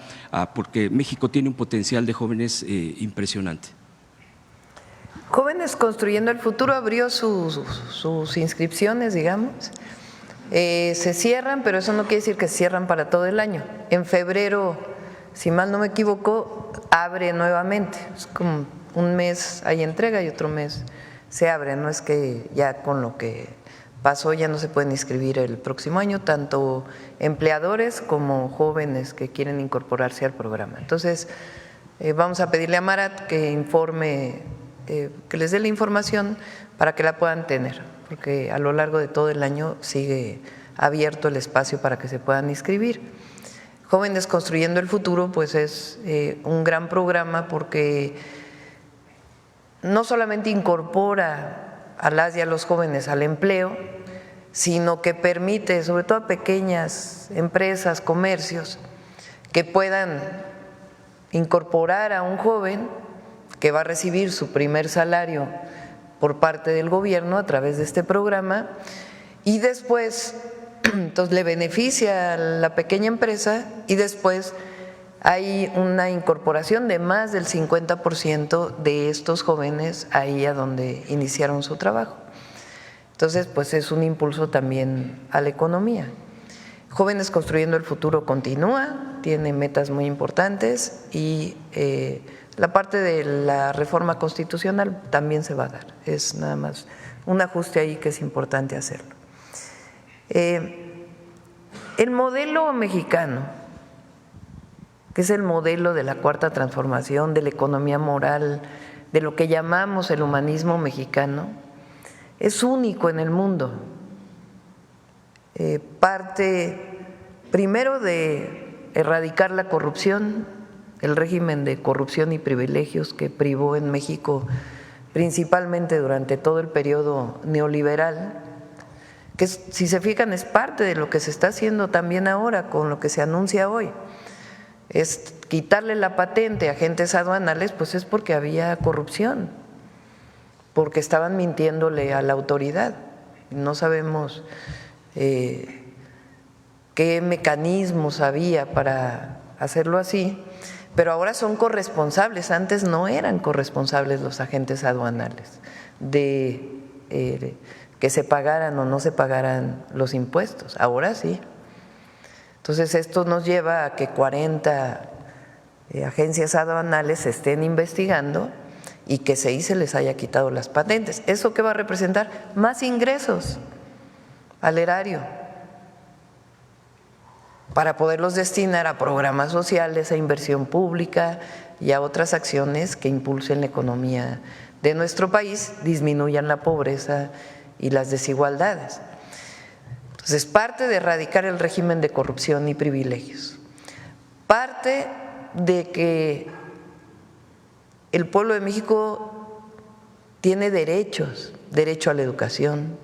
porque México tiene un potencial de jóvenes impresionante.
Jóvenes Construyendo el Futuro abrió sus inscripciones, digamos. Se cierran, pero eso no quiere decir que se cierran para todo el año. En febrero, si mal no me equivoco, abre nuevamente. Es como un mes hay entrega y otro mes se abre. No es que ya con lo que pasó ya no se pueden inscribir el próximo año, tanto empleadores como jóvenes que quieren incorporarse al programa. Entonces, vamos a pedirle a Marat que informe, que les dé la información para que la puedan tener, porque a lo largo de todo el año sigue abierto el espacio para que se puedan inscribir. Jóvenes Construyendo el Futuro, pues es un gran programa porque no solamente incorpora a las y a los jóvenes al empleo, sino que permite, sobre todo a pequeñas empresas, comercios, que puedan incorporar a un joven que va a recibir su primer salario por parte del gobierno a través de este programa y después entonces le beneficia a la pequeña empresa y después hay una incorporación de más del 50% de estos jóvenes ahí a donde iniciaron su trabajo. Entonces, pues es un impulso también a la economía. Jóvenes Construyendo el Futuro continúa, tiene metas muy importantes y la parte de la reforma constitucional también se va a dar. Es nada más un ajuste ahí que es importante hacerlo. El modelo mexicano, que es el modelo de la Cuarta Transformación, de la economía moral, de lo que llamamos el humanismo mexicano, es único en el mundo. Parte primero de erradicar la corrupción, el régimen de corrupción y privilegios que privó en México principalmente durante todo el periodo neoliberal, que si se fijan es parte de lo que se está haciendo también ahora con lo que se anuncia hoy. Es quitarle la patente a agentes aduanales, pues es porque había corrupción, porque estaban mintiéndole a la autoridad. No sabemos qué mecanismos había para hacerlo así, pero ahora son corresponsables. Antes no eran corresponsables los agentes aduanales de que se pagaran o no se pagaran los impuestos, ahora sí. Entonces esto nos lleva a que 40 agencias aduanales se estén investigando y que se les haya quitado las patentes. ¿Eso qué va a representar? Más ingresos al erario para poderlos destinar a programas sociales, a inversión pública y a otras acciones que impulsen la economía de nuestro país, disminuyan la pobreza y las desigualdades. Entonces, parte de erradicar el régimen de corrupción y privilegios, parte de que el pueblo de México tiene derechos, derecho a la educación,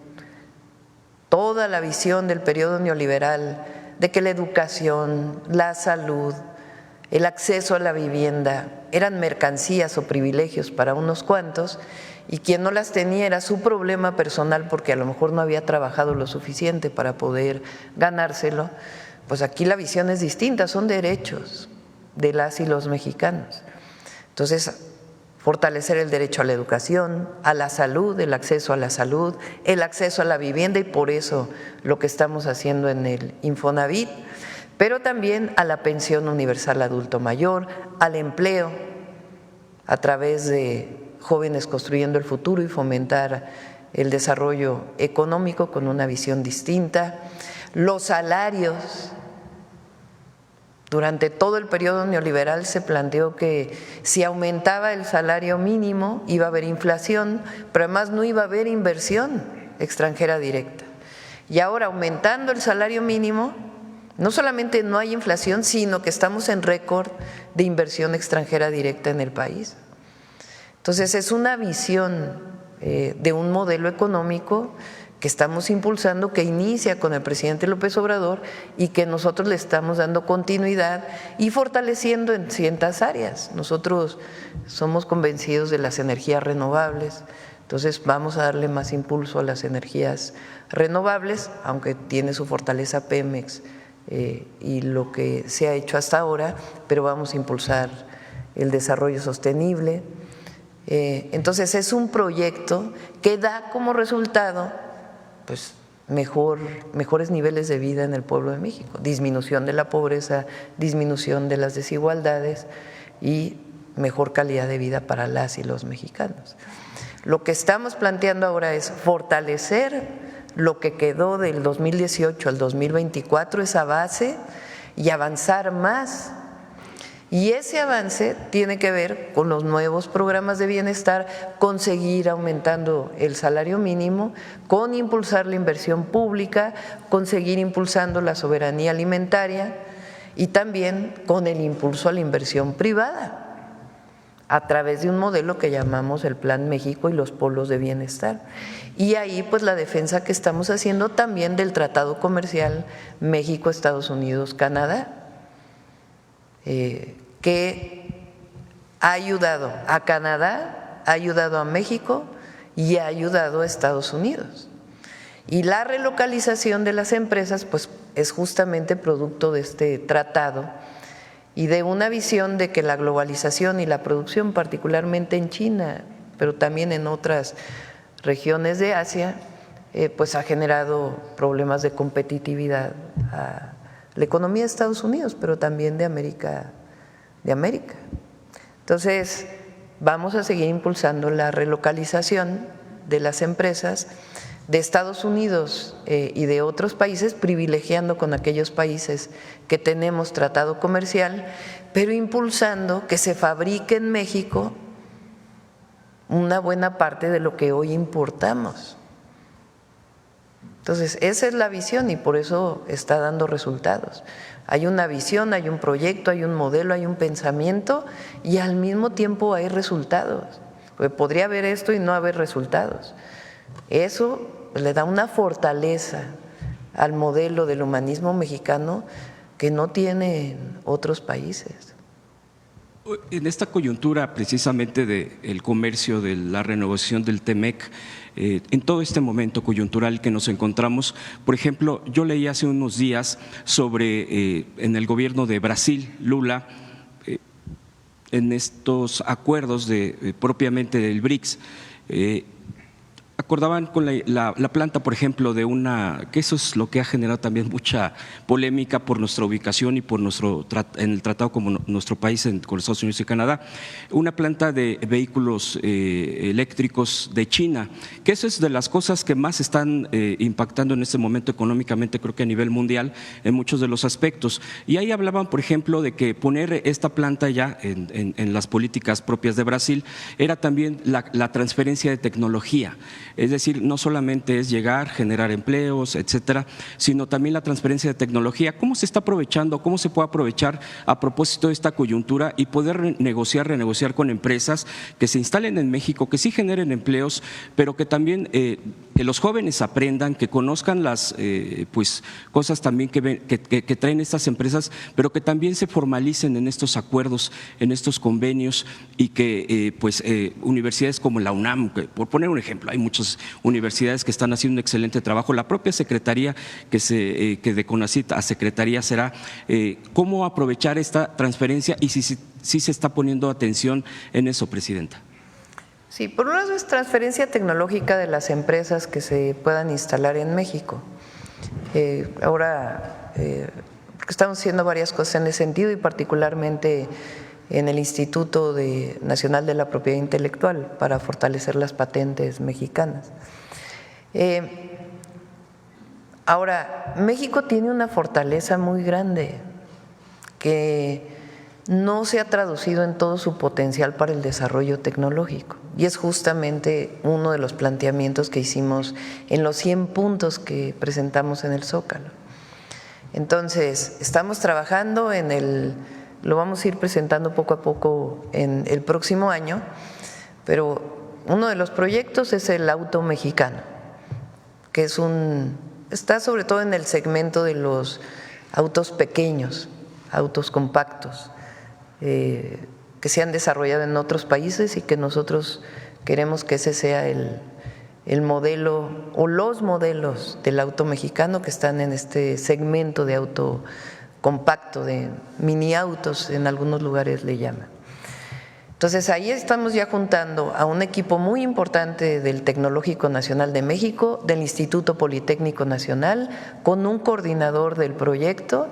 toda la visión del periodo neoliberal de que la educación, la salud, el acceso a la vivienda eran mercancías o privilegios para unos cuantos y quien no las tenía era su problema personal porque a lo mejor no había trabajado lo suficiente para poder ganárselo. Pues aquí la visión es distinta, son derechos de las y los mexicanos. Entonces, fortalecer el derecho a la educación, a la salud, el acceso a la salud, el acceso a la vivienda, y por eso lo que estamos haciendo en el Infonavit, pero también a la pensión universal adulto mayor, al empleo a través de Jóvenes Construyendo el Futuro y fomentar el desarrollo económico con una visión distinta, los salarios. Durante todo el periodo neoliberal se planteó que si aumentaba el salario mínimo iba a haber inflación, pero además no iba a haber inversión extranjera directa. Y ahora, aumentando el salario mínimo, no solamente no hay inflación, sino que estamos en récord de inversión extranjera directa en el país. Entonces, es una visión de un modelo económico que estamos impulsando, que inicia con el presidente López Obrador y que nosotros le estamos dando continuidad y fortaleciendo en ciertas áreas. Nosotros somos convencidos de las energías renovables, entonces vamos a darle más impulso a las energías renovables, aunque tiene su fortaleza Pemex y lo que se ha hecho hasta ahora, pero vamos a impulsar el desarrollo sostenible. Entonces es un proyecto que da como resultado pues mejores niveles de vida en el pueblo de México, disminución de la pobreza, disminución de las desigualdades y mejor calidad de vida para las y los mexicanos. Lo que estamos planteando ahora es fortalecer lo que quedó del 2018 al 2024, esa base, y avanzar más. Y ese avance tiene que ver con los nuevos programas de bienestar, con seguir aumentando el salario mínimo, con impulsar la inversión pública, con seguir impulsando la soberanía alimentaria y también con el impulso a la inversión privada a través de un modelo que llamamos el Plan México y los polos de bienestar. Y ahí pues la defensa que estamos haciendo también del Tratado Comercial México, Estados Unidos, Canadá, que ha ayudado a Canadá, ha ayudado a México y ha ayudado a Estados Unidos. Y la relocalización de las empresas pues es justamente producto de este tratado y de una visión de que la globalización y la producción, particularmente en China, pero también en otras regiones de Asia, pues ha generado problemas de competitividad a la economía de Estados Unidos, pero también de América. Entonces, vamos a seguir impulsando la relocalización de las empresas de Estados Unidos y de otros países, privilegiando con aquellos países que tenemos tratado comercial, pero impulsando que se fabrique en México una buena parte de lo que hoy importamos. Entonces, esa es la visión y por eso está dando resultados. Hay una visión, hay un proyecto, hay un modelo, hay un pensamiento y al mismo tiempo hay resultados. Porque podría haber esto y no haber resultados. Eso le da una fortaleza al modelo del humanismo mexicano que no tienen otros países.
En esta coyuntura precisamente del comercio, de la renovación del TEMEC, en todo este momento coyuntural que nos encontramos, por ejemplo, yo leí hace unos días sobre en el gobierno de Brasil, Lula, en estos acuerdos propiamente del BRICS, acordaban con la planta, por ejemplo, que eso es lo que ha generado también mucha polémica por nuestra ubicación y por en el tratado como nuestro país con Estados Unidos y Canadá, una planta de vehículos eléctricos de China, que eso es de las cosas que más están impactando en este momento económicamente, creo que a nivel mundial, en muchos de los aspectos. Y ahí hablaban, por ejemplo, de que poner esta planta ya en las políticas propias de Brasil era también la transferencia de tecnología. Es decir, no solamente es llegar, generar empleos, etcétera, sino también la transferencia de tecnología. ¿Cómo se está aprovechando? ¿Cómo se puede aprovechar a propósito de esta coyuntura y poder renegociar con empresas que se instalen en México, que sí generen empleos, pero que también que los jóvenes aprendan, que conozcan las pues cosas también que traen estas empresas, pero que también se formalicen en estos acuerdos, en estos convenios y que universidades como la UNAM, por poner un ejemplo, hay muchas universidades que están haciendo un excelente trabajo, la propia secretaría que de CONACYT a secretaría será cómo aprovechar esta transferencia y si se está poniendo atención en eso, Presidenta.
Sí, por un lado es transferencia tecnológica de las empresas que se puedan instalar en México. Ahora estamos haciendo varias cosas en ese sentido y particularmente en el Instituto Nacional de la Propiedad Intelectual para fortalecer las patentes mexicanas. Ahora, México tiene una fortaleza muy grande que no se ha traducido en todo su potencial para el desarrollo tecnológico y es justamente uno de los planteamientos que hicimos en los 100 puntos que presentamos en el Zócalo. Entonces, estamos trabajando lo vamos a ir presentando poco a poco en el próximo año, pero uno de los proyectos es el auto mexicano, que está sobre todo en el segmento de los autos pequeños, autos compactos, que se han desarrollado en otros países y que nosotros queremos que ese sea el modelo o los modelos del auto mexicano que están en este segmento de auto compacto, de mini autos, en algunos lugares le llaman. Entonces ahí estamos ya juntando a un equipo muy importante del Tecnológico Nacional de México, del Instituto Politécnico Nacional, con un coordinador del proyecto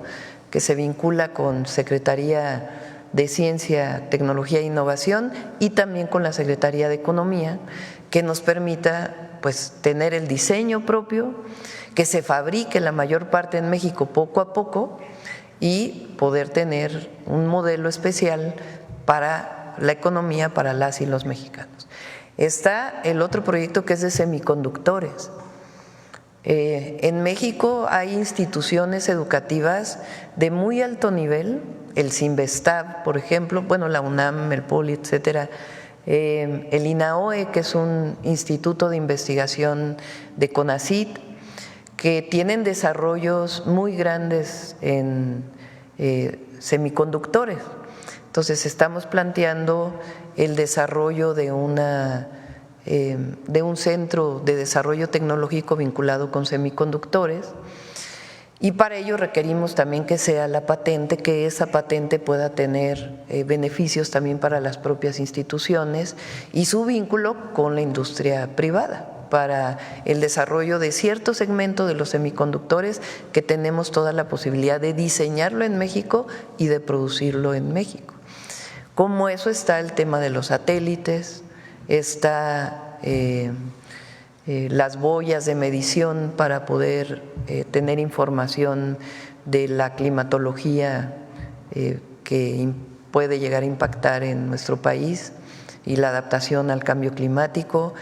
que se vincula con Secretaría de Ciencia, Tecnología e Innovación y también con la Secretaría de Economía, que nos permita pues tener el diseño propio, que se fabrique la mayor parte en México poco a poco y poder tener un modelo especial para la economía, para las y los mexicanos. Está el otro proyecto que es de semiconductores. En México hay instituciones educativas de muy alto nivel, el Cinvestav, por ejemplo, bueno, la UNAM, el Poli, etcétera, el INAOE, que es un instituto de investigación de CONACYT, que tienen desarrollos muy grandes en semiconductores. Entonces estamos planteando el desarrollo de un centro de desarrollo tecnológico vinculado con semiconductores y para ello requerimos también que sea la patente, que esa patente pueda tener beneficios también para las propias instituciones y su vínculo con la industria privada para el desarrollo de cierto segmento de los semiconductores que tenemos toda la posibilidad de diseñarlo en México y de producirlo en México. Como eso está el tema de los satélites, está las boyas de medición para poder tener información de la climatología que puede llegar a impactar en nuestro país y la adaptación al cambio climático.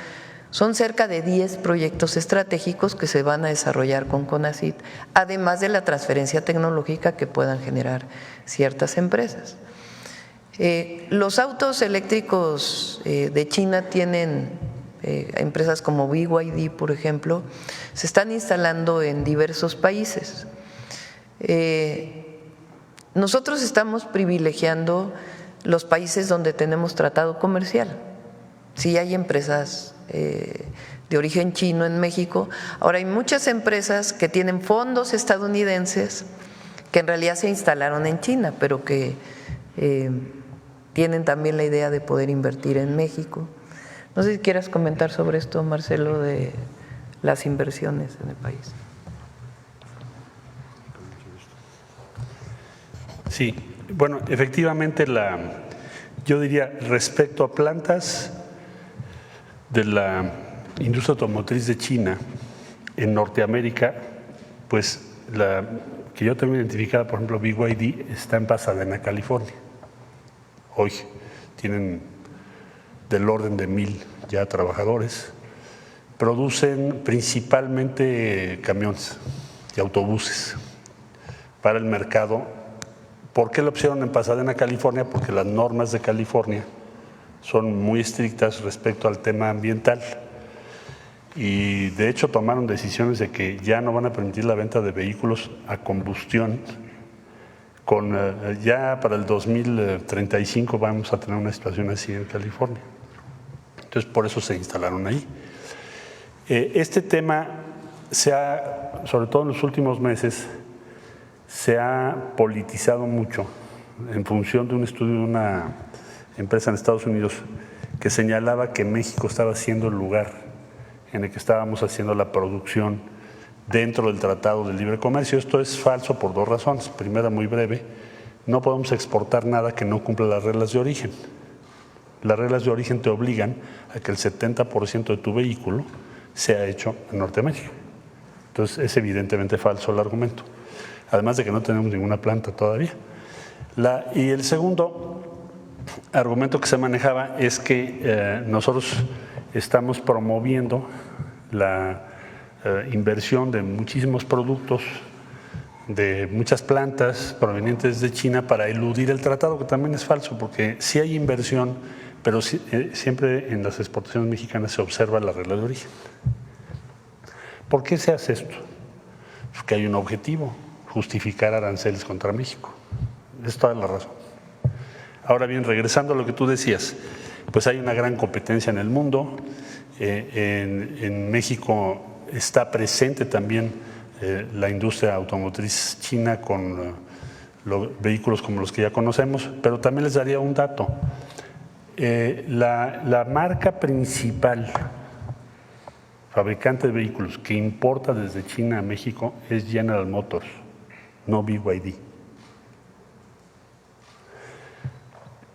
Son cerca de 10 proyectos estratégicos que se van a desarrollar con CONACYT, además de la transferencia tecnológica que puedan generar ciertas empresas. Los autos eléctricos de China tienen empresas como BYD, por ejemplo, se están instalando en diversos países. Nosotros estamos privilegiando los países donde tenemos tratado comercial. Sí hay empresas de origen chino en México. Ahora hay muchas empresas que tienen fondos estadounidenses que en realidad se instalaron en China, pero que tienen también la idea de poder invertir en México. No sé si quieras comentar sobre esto, Marcelo, de las inversiones en el país.
Sí, bueno, efectivamente yo diría respecto a plantas de la industria automotriz de China en Norteamérica, pues la que yo tengo identificada, por ejemplo, BYD está en Pasadena, California. Hoy tienen del orden de 1,000 ya trabajadores. Producen principalmente camiones y autobuses para el mercado. ¿Por qué lo pusieron en Pasadena, California? Porque las normas de California son muy estrictas respecto al tema ambiental y de hecho tomaron decisiones de que ya no van a permitir la venta de vehículos a combustión. Ya para el 2035 vamos a tener una situación así en California. Entonces por eso se instalaron ahí. Este tema sobre todo en los últimos meses, se ha politizado mucho en función de un estudio de una empresa en Estados Unidos que señalaba que México estaba siendo el lugar en el que estábamos haciendo la producción dentro del Tratado de Libre Comercio. Esto es falso por dos razones. Primera, muy breve, no podemos exportar nada que no cumpla las reglas de origen. Las reglas de origen te obligan a que el 70% de tu vehículo sea hecho en Norteamérica. Entonces es evidentemente falso el argumento, además de que no tenemos ninguna planta todavía. Y el segundo argumento que se manejaba es que nosotros estamos promoviendo la inversión de muchísimos productos, de muchas plantas provenientes de China para eludir el tratado, que también es falso, porque sí hay inversión, pero siempre en las exportaciones mexicanas se observa la regla de origen. ¿Por qué se hace esto? Porque hay un objetivo, justificar aranceles contra México. Es toda la razón. Ahora bien, regresando a lo que tú decías, pues hay una gran competencia en el mundo. En México está presente también la industria automotriz china con vehículos como los que ya conocemos, pero también les daría un dato. La marca principal fabricante de vehículos que importa desde China a México es General Motors, no BYD.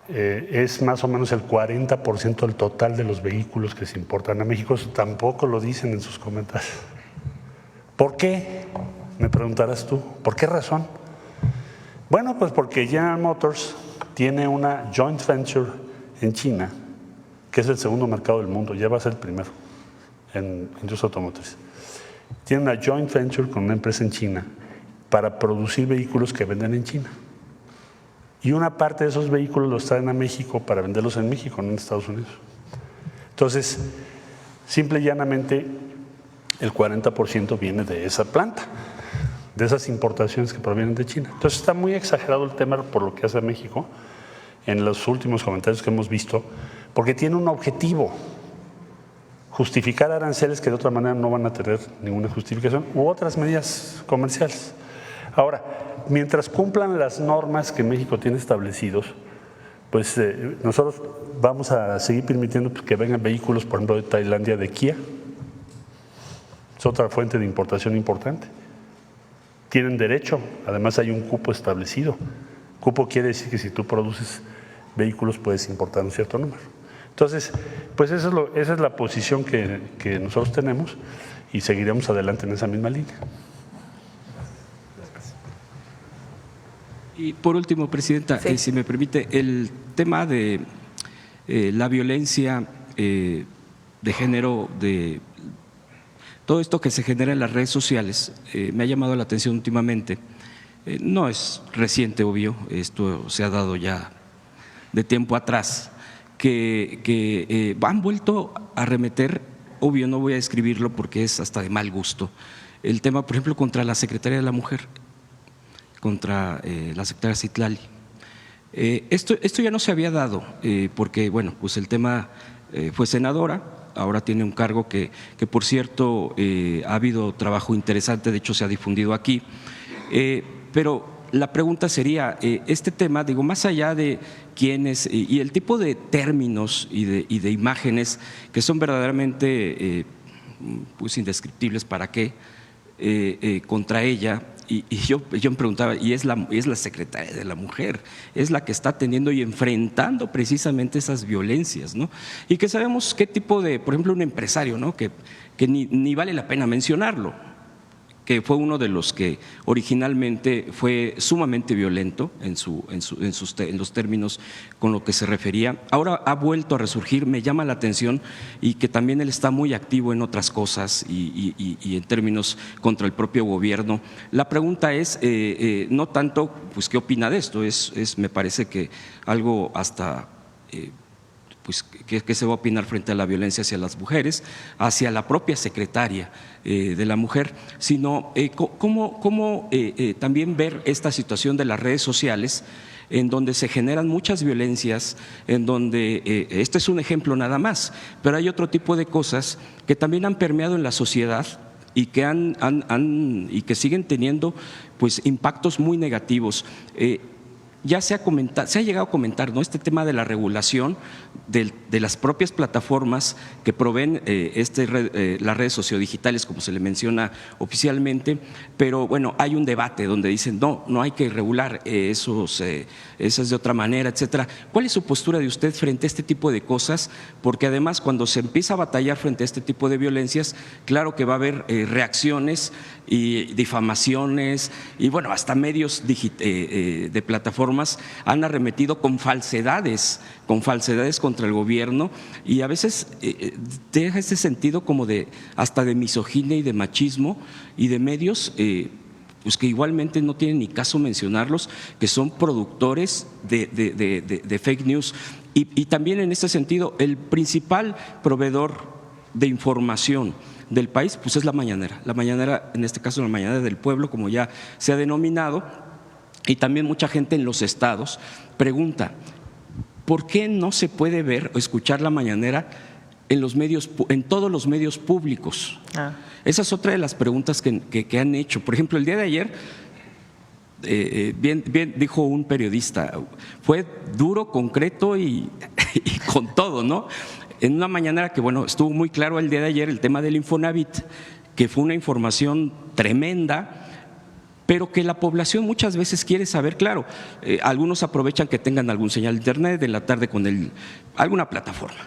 Es más o menos el 40% del total de los vehículos que se importan a México. Eso tampoco lo dicen en sus comentarios. ¿Por qué? Me preguntarás tú. ¿Por qué razón? Bueno, pues porque General Motors tiene una joint venture en China, que es el segundo mercado del mundo, ya va a ser el primero en industria automotriz. Tiene una joint venture con una empresa en China para producir vehículos que venden en China. Y una parte de esos vehículos los traen a México para venderlos en México, no en Estados Unidos. Entonces, simple y llanamente, el 40% viene de esa planta, de esas importaciones que provienen de China. Entonces, está muy exagerado el tema por lo que hace México en los últimos comentarios que hemos visto, porque tiene un objetivo: justificar aranceles que de otra manera no van a tener ninguna justificación, u otras medidas comerciales. Ahora, mientras cumplan las normas que México tiene establecidos, pues nosotros vamos a seguir permitiendo que vengan vehículos, por ejemplo, de Tailandia, de Kia. Es otra fuente de importación importante. Tienen derecho, además hay un cupo establecido. Cupo quiere decir que si tú produces vehículos puedes importar un cierto número. Entonces, pues esa es la posición que nosotros tenemos y seguiremos adelante en esa misma línea.
Y por último, Presidenta,
sí,
si me permite, el tema de la violencia de género, de todo esto que se genera en las redes sociales, me ha llamado la atención últimamente. No es reciente, obvio, esto se ha dado ya de tiempo atrás, que han vuelto a remeter, obvio no voy a describirlo porque es hasta de mal gusto, el tema, por ejemplo, contra la Secretaría de la Mujer, contra la secretaria Citlali. Esto ya no se había dado porque, bueno, pues el tema fue senadora, ahora tiene un cargo que por cierto, ha habido trabajo interesante, de hecho se ha difundido aquí, pero la pregunta sería, este tema, digo, más allá de quiénes y el tipo de términos y de imágenes que son verdaderamente pues indescriptibles para qué, contra ella, y yo me preguntaba, y es la secretaria de la Mujer, es la que está teniendo y enfrentando precisamente esas violencias, ¿no? Y que sabemos qué tipo de, por ejemplo, un empresario, ¿no? que ni vale la pena mencionarlo, que fue uno de los que originalmente fue sumamente violento en los términos con lo que se refería. Ahora ha vuelto a resurgir, me llama la atención, y que también él está muy activo en otras cosas y en términos contra el propio gobierno. La pregunta es, no tanto, pues, ¿qué opina de esto? Me parece que algo hasta… pues, ¿qué se va a opinar frente a la violencia hacia las mujeres, hacia la propia secretaria de la Mujer? Sino cómo también ver esta situación de las redes sociales, en donde se generan muchas violencias, en donde este es un ejemplo nada más, pero hay otro tipo de cosas que también han permeado en la sociedad y que siguen teniendo, pues, impactos muy negativos. ya se ha llegado a comentar, ¿no?, este tema de la regulación de las propias plataformas que proveen las redes sociodigitales, como se le menciona oficialmente, pero bueno, hay un debate donde dicen no hay que regular eso es de otra manera, etcétera. ¿Cuál es su postura de usted frente a este tipo de cosas? Porque además, cuando se empieza a batallar frente a este tipo de violencias, claro que va a haber reacciones y difamaciones, y bueno, hasta medios de plataformas han arremetido con falsedades contra el gobierno, y a veces deja ese sentido como hasta de misoginia y de machismo, y de medios pues que igualmente no tienen ni caso mencionarlos, que son productores de fake news. Y también en este sentido, el principal proveedor de información del país pues es la mañanera, en este caso la mañanera del pueblo, como ya se ha denominado. Y también mucha gente en los estados pregunta, ¿por qué no se puede ver o escuchar la mañanera en todos los medios públicos? Esa es otra de las preguntas que han hecho. Por ejemplo, el día de ayer, bien dijo un periodista, fue duro, concreto y con todo, ¿no? En una mañanera que, bueno, estuvo muy claro el día de ayer el tema del Infonavit, que fue una información tremenda, pero que la población muchas veces quiere saber. Claro, algunos aprovechan que tengan algún señal de internet, de la tarde con alguna plataforma.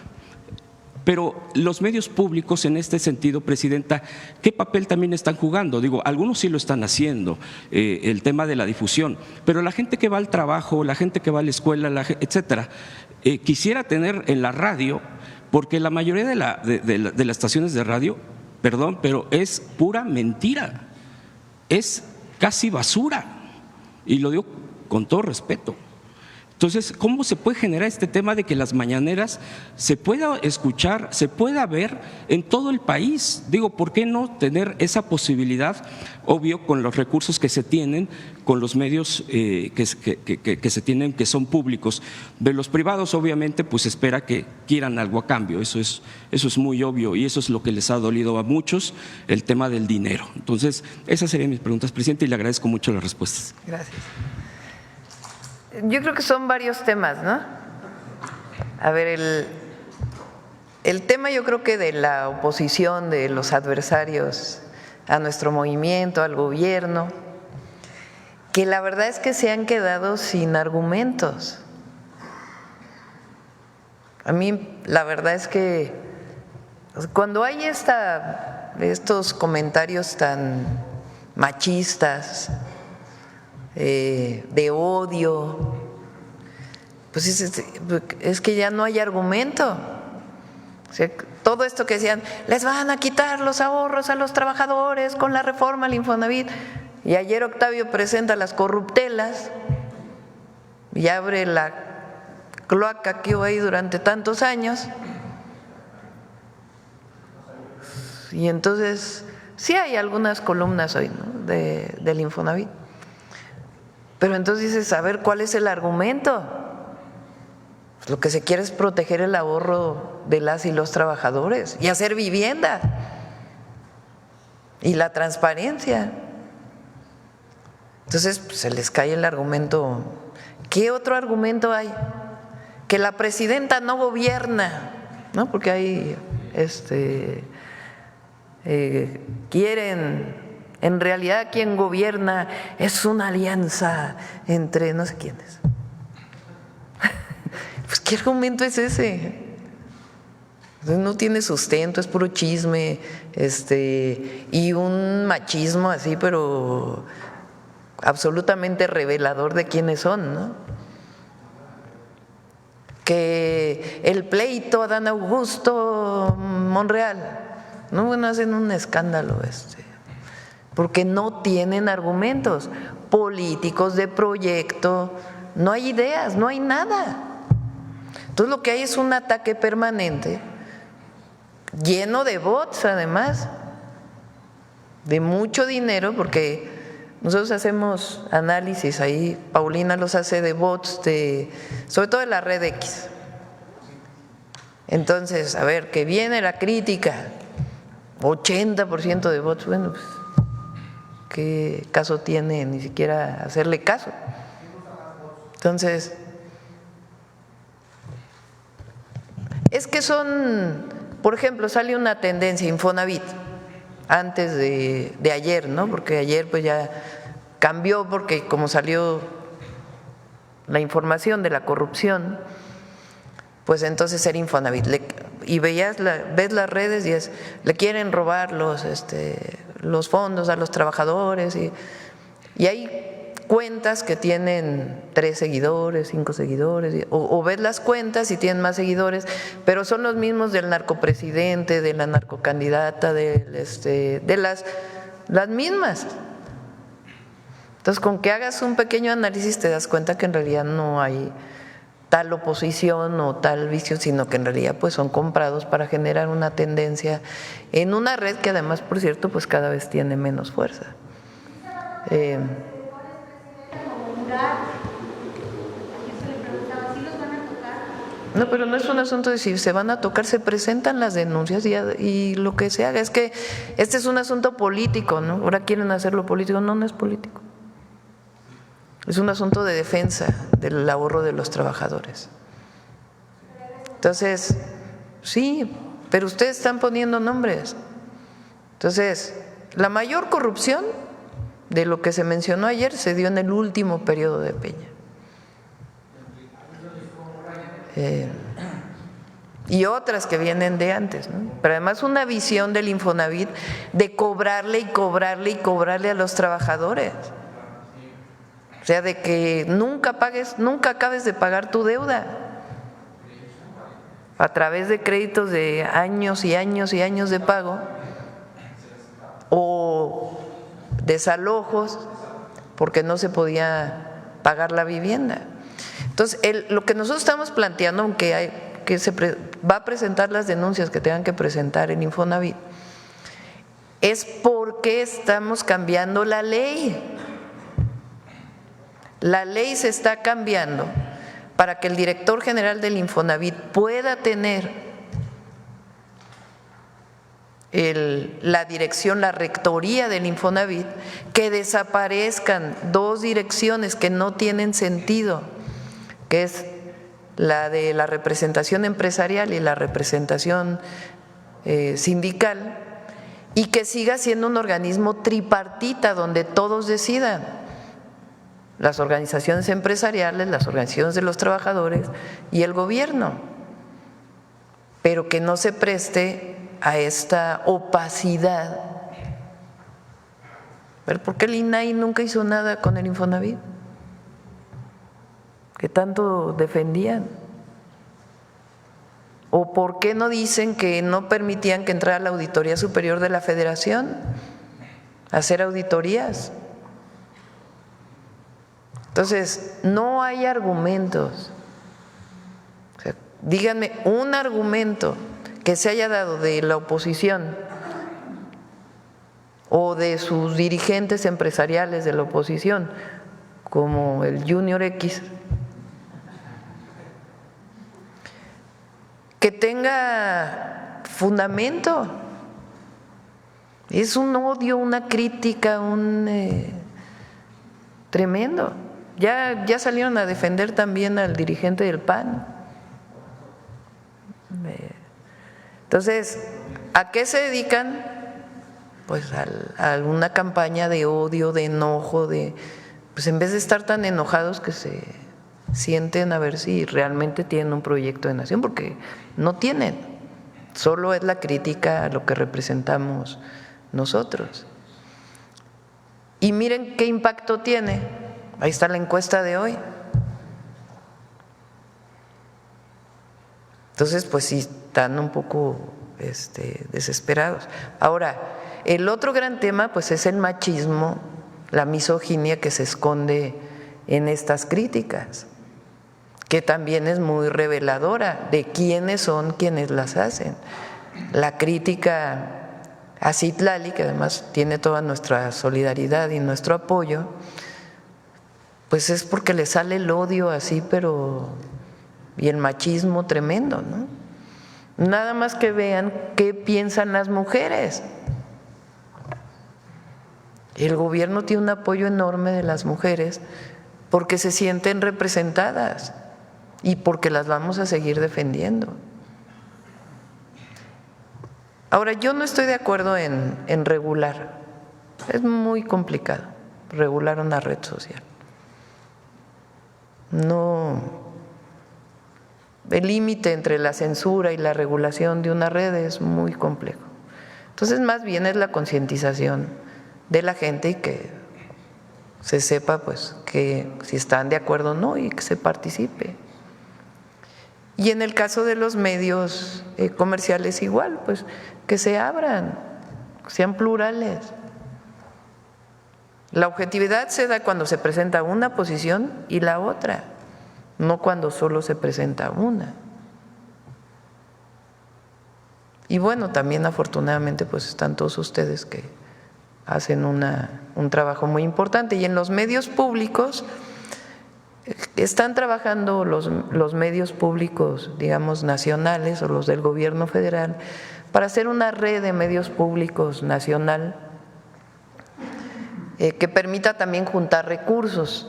Pero los medios públicos en este sentido, Presidenta, ¿qué papel también están jugando? Digo, algunos sí lo están haciendo, el tema de la difusión, pero la gente que va al trabajo, la gente que va a la escuela, etcétera, quisiera tener en la radio, porque la mayoría de las estaciones de radio, perdón, pero es pura mentira, es casi basura, y lo digo con todo respeto. Entonces, ¿cómo se puede generar este tema de que las mañaneras se pueda escuchar, se pueda ver en todo el país? Digo, ¿por qué no tener esa posibilidad? Obvio, con los recursos que se tienen, con los medios que se tienen, que son públicos. De los privados, obviamente, pues espera que quieran algo a cambio. Eso es muy obvio, y eso es lo que les ha dolido a muchos, el tema del dinero. Entonces, esas serían mis preguntas, Presidente, y le agradezco mucho las respuestas.
Gracias. Yo creo que son varios temas, ¿no? A ver, el tema, yo creo que de la oposición, de los adversarios a nuestro movimiento, al gobierno, que la verdad es que se han quedado sin argumentos. A mí la verdad es que cuando hay estos comentarios tan machistas, de odio, pues es que ya no hay argumento. O sea, todo esto que decían, les van a quitar los ahorros a los trabajadores con la reforma al Infonavit, y ayer Octavio presenta las corruptelas y abre la cloaca que hubo ahí durante tantos años, y entonces sí hay algunas columnas hoy, ¿no?, del Infonavit. Pero entonces dices, a ver, ¿cuál es el argumento? Pues lo que se quiere es proteger el ahorro de las y los trabajadores y hacer vivienda y la transparencia. Entonces pues, se les cae el argumento. ¿Qué otro argumento hay? Que la presidenta no gobierna, ¿no? Porque ahí quieren… En realidad quien gobierna es una alianza entre no sé quiénes. Pues ¿qué argumento es ese? No tiene sustento, es puro chisme, y un machismo así, pero absolutamente revelador de quiénes son, ¿no? Que el pleito Adán Augusto Monreal, no, bueno, hacen un escándalo porque no tienen argumentos políticos de proyecto, no hay ideas, no hay nada. Entonces lo que hay es un ataque permanente, lleno de bots además, de mucho dinero, porque nosotros hacemos análisis ahí, Paulina los hace de bots, sobre todo de la red X. Entonces, a ver, que viene la crítica, 80% de bots, bueno, pues ¿qué caso tiene ni siquiera hacerle caso? Entonces, es que son, por ejemplo, sale una tendencia Infonavit antes de ayer, ¿no? Porque ayer pues ya cambió porque como salió la información de la corrupción, pues entonces era Infonavit. Y ves las redes y le quieren robar los fondos a los trabajadores y hay cuentas que tienen 3 seguidores, 5 seguidores, o ves las cuentas y tienen más seguidores, pero son los mismos del narcopresidente, de la narcocandidata, de las mismas. Entonces, con que hagas un pequeño análisis te das cuenta que en realidad no hay tal oposición o tal vicio, sino que en realidad pues son comprados para generar una tendencia en una red que además, por cierto, pues cada vez tiene menos fuerza. No, pero no es un asunto de si se van a tocar, se presentan las denuncias y lo que se haga. Es que este es un asunto político, ¿no? Ahora quieren hacerlo político, no es político. Es un asunto de defensa del ahorro de los trabajadores. Entonces, sí, pero ustedes están poniendo nombres. Entonces, la mayor corrupción de lo que se mencionó ayer se dio en el último periodo de Peña. Y otras que vienen de antes, ¿no? Pero además una visión del Infonavit de cobrarle y cobrarle y cobrarle a los trabajadores. O sea, de que nunca acabes de pagar tu deuda a través de créditos de años y años y años de pago o desalojos porque no se podía pagar la vivienda. Entonces, lo que nosotros estamos planteando, aunque se va a presentar las denuncias que tengan que presentar en Infonavit, es porque estamos cambiando la ley. La ley se está cambiando para que el director general del Infonavit pueda tener la dirección, la rectoría del Infonavit, que desaparezcan 2 direcciones que no tienen sentido, que es la de la representación empresarial y la representación sindical, y que siga siendo un organismo tripartita donde todos decidan. Las organizaciones empresariales, las organizaciones de los trabajadores y el gobierno, pero que no se preste a esta opacidad. ¿Por qué el INAI nunca hizo nada con el Infonavit? Que tanto defendían. ¿O por qué no dicen que no permitían que entrara la Auditoría Superior de la Federación a hacer auditorías? Entonces, no hay argumentos. O sea, díganme un argumento que se haya dado de la oposición o de sus dirigentes empresariales de la oposición, como el Junior X, que tenga fundamento. Es un odio, una crítica, tremendo. Ya salieron a defender también al dirigente del PAN. Entonces, ¿a qué se dedican? Pues a una campaña de odio, de enojo, pues en vez de estar tan enojados que se sienten a ver si realmente tienen un proyecto de nación, porque no tienen, solo es la crítica a lo que representamos nosotros. Y miren qué impacto tiene. Ahí está la encuesta de hoy. Entonces, pues sí, están un poco desesperados. Ahora, el otro gran tema pues es el machismo, la misoginia que se esconde en estas críticas, que también es muy reveladora de quiénes son quienes las hacen. La crítica a Citlali, que además tiene toda nuestra solidaridad y nuestro apoyo, pues es porque le sale el odio así, y el machismo tremendo, ¿no? Nada más que vean qué piensan las mujeres. El gobierno tiene un apoyo enorme de las mujeres porque se sienten representadas y porque las vamos a seguir defendiendo. Ahora, yo no estoy de acuerdo en regular. Es muy complicado regular una red social. No, el límite entre la censura y la regulación de una red es muy complejo. Entonces, más bien es la concientización de la gente y que se sepa pues que si están de acuerdo o no y que se participe. Y en el caso de los medios comerciales igual, pues que se abran, sean plurales. La objetividad se da cuando se presenta una posición y la otra, no cuando solo se presenta una. Y bueno, también afortunadamente pues están todos ustedes que hacen un trabajo muy importante. Y en los medios públicos están trabajando los medios públicos, digamos, nacionales o los del gobierno federal, para hacer una red de medios públicos nacional que permita también juntar recursos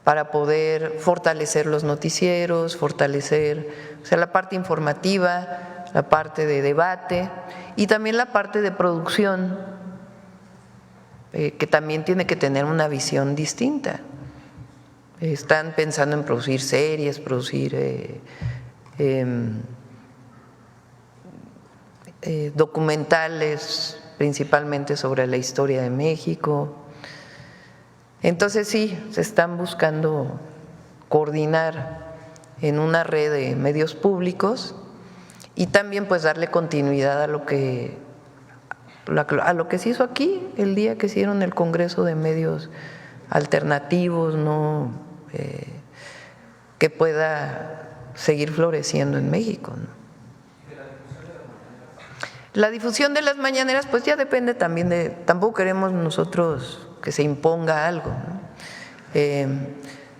para poder fortalecer los noticieros, fortalecer, o sea, la parte informativa, la parte de debate y también la parte de producción, que también tiene que tener una visión distinta. Están pensando en producir series, producir documentales, principalmente sobre la historia de México. Entonces sí, se están buscando coordinar en una red de medios públicos y también pues darle continuidad a lo que se hizo aquí el día que hicieron el Congreso de Medios Alternativos, ¿no? Que pueda seguir floreciendo en México, ¿no? La difusión de las mañaneras pues ya depende también de, tampoco queremos nosotros que se imponga algo, ¿no?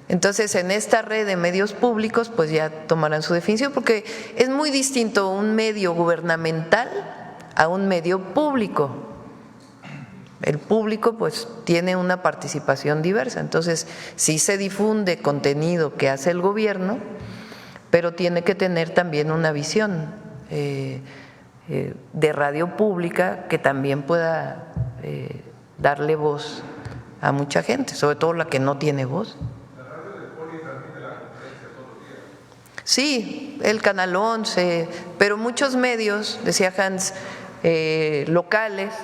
Entonces en esta red de medios públicos pues ya tomarán su definición, porque es muy distinto un medio gubernamental a un medio público. El público pues tiene una participación diversa, entonces sí se difunde contenido que hace el gobierno, pero tiene que tener también una visión de radio pública que también pueda darle voz a mucha gente, sobre todo la que no tiene voz. ¿La radio de Poli transmite la conferencia todos los días? Sí, el Canal 11, pero muchos medios, decía Hans, locales,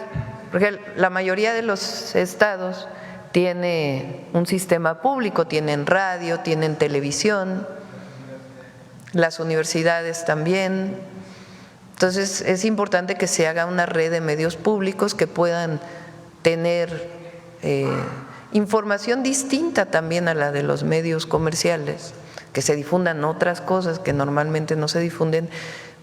porque la mayoría de los estados tiene un sistema público, tienen radio, tienen televisión, las universidades también. Entonces es importante que se haga una red de medios públicos que puedan tener información distinta también a la de los medios comerciales, que se difundan otras cosas que normalmente no se difunden,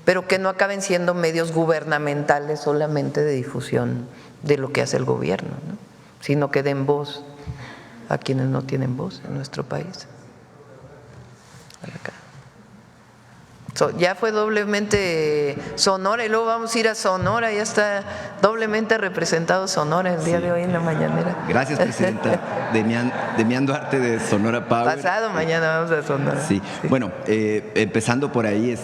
pero que no acaben siendo medios gubernamentales solamente de difusión de lo que hace el gobierno, ¿no? Sino que den voz a quienes no tienen voz en nuestro país. Ya fue doblemente Sonora y luego vamos a ir a Sonora, ya está doblemente representado Sonora el día de hoy en la mañanera.
Gracias, presidenta. Demián Duarte de Sonora Power.
Pasado mañana vamos a Sonora.
Sí. Bueno, empezando por ahí,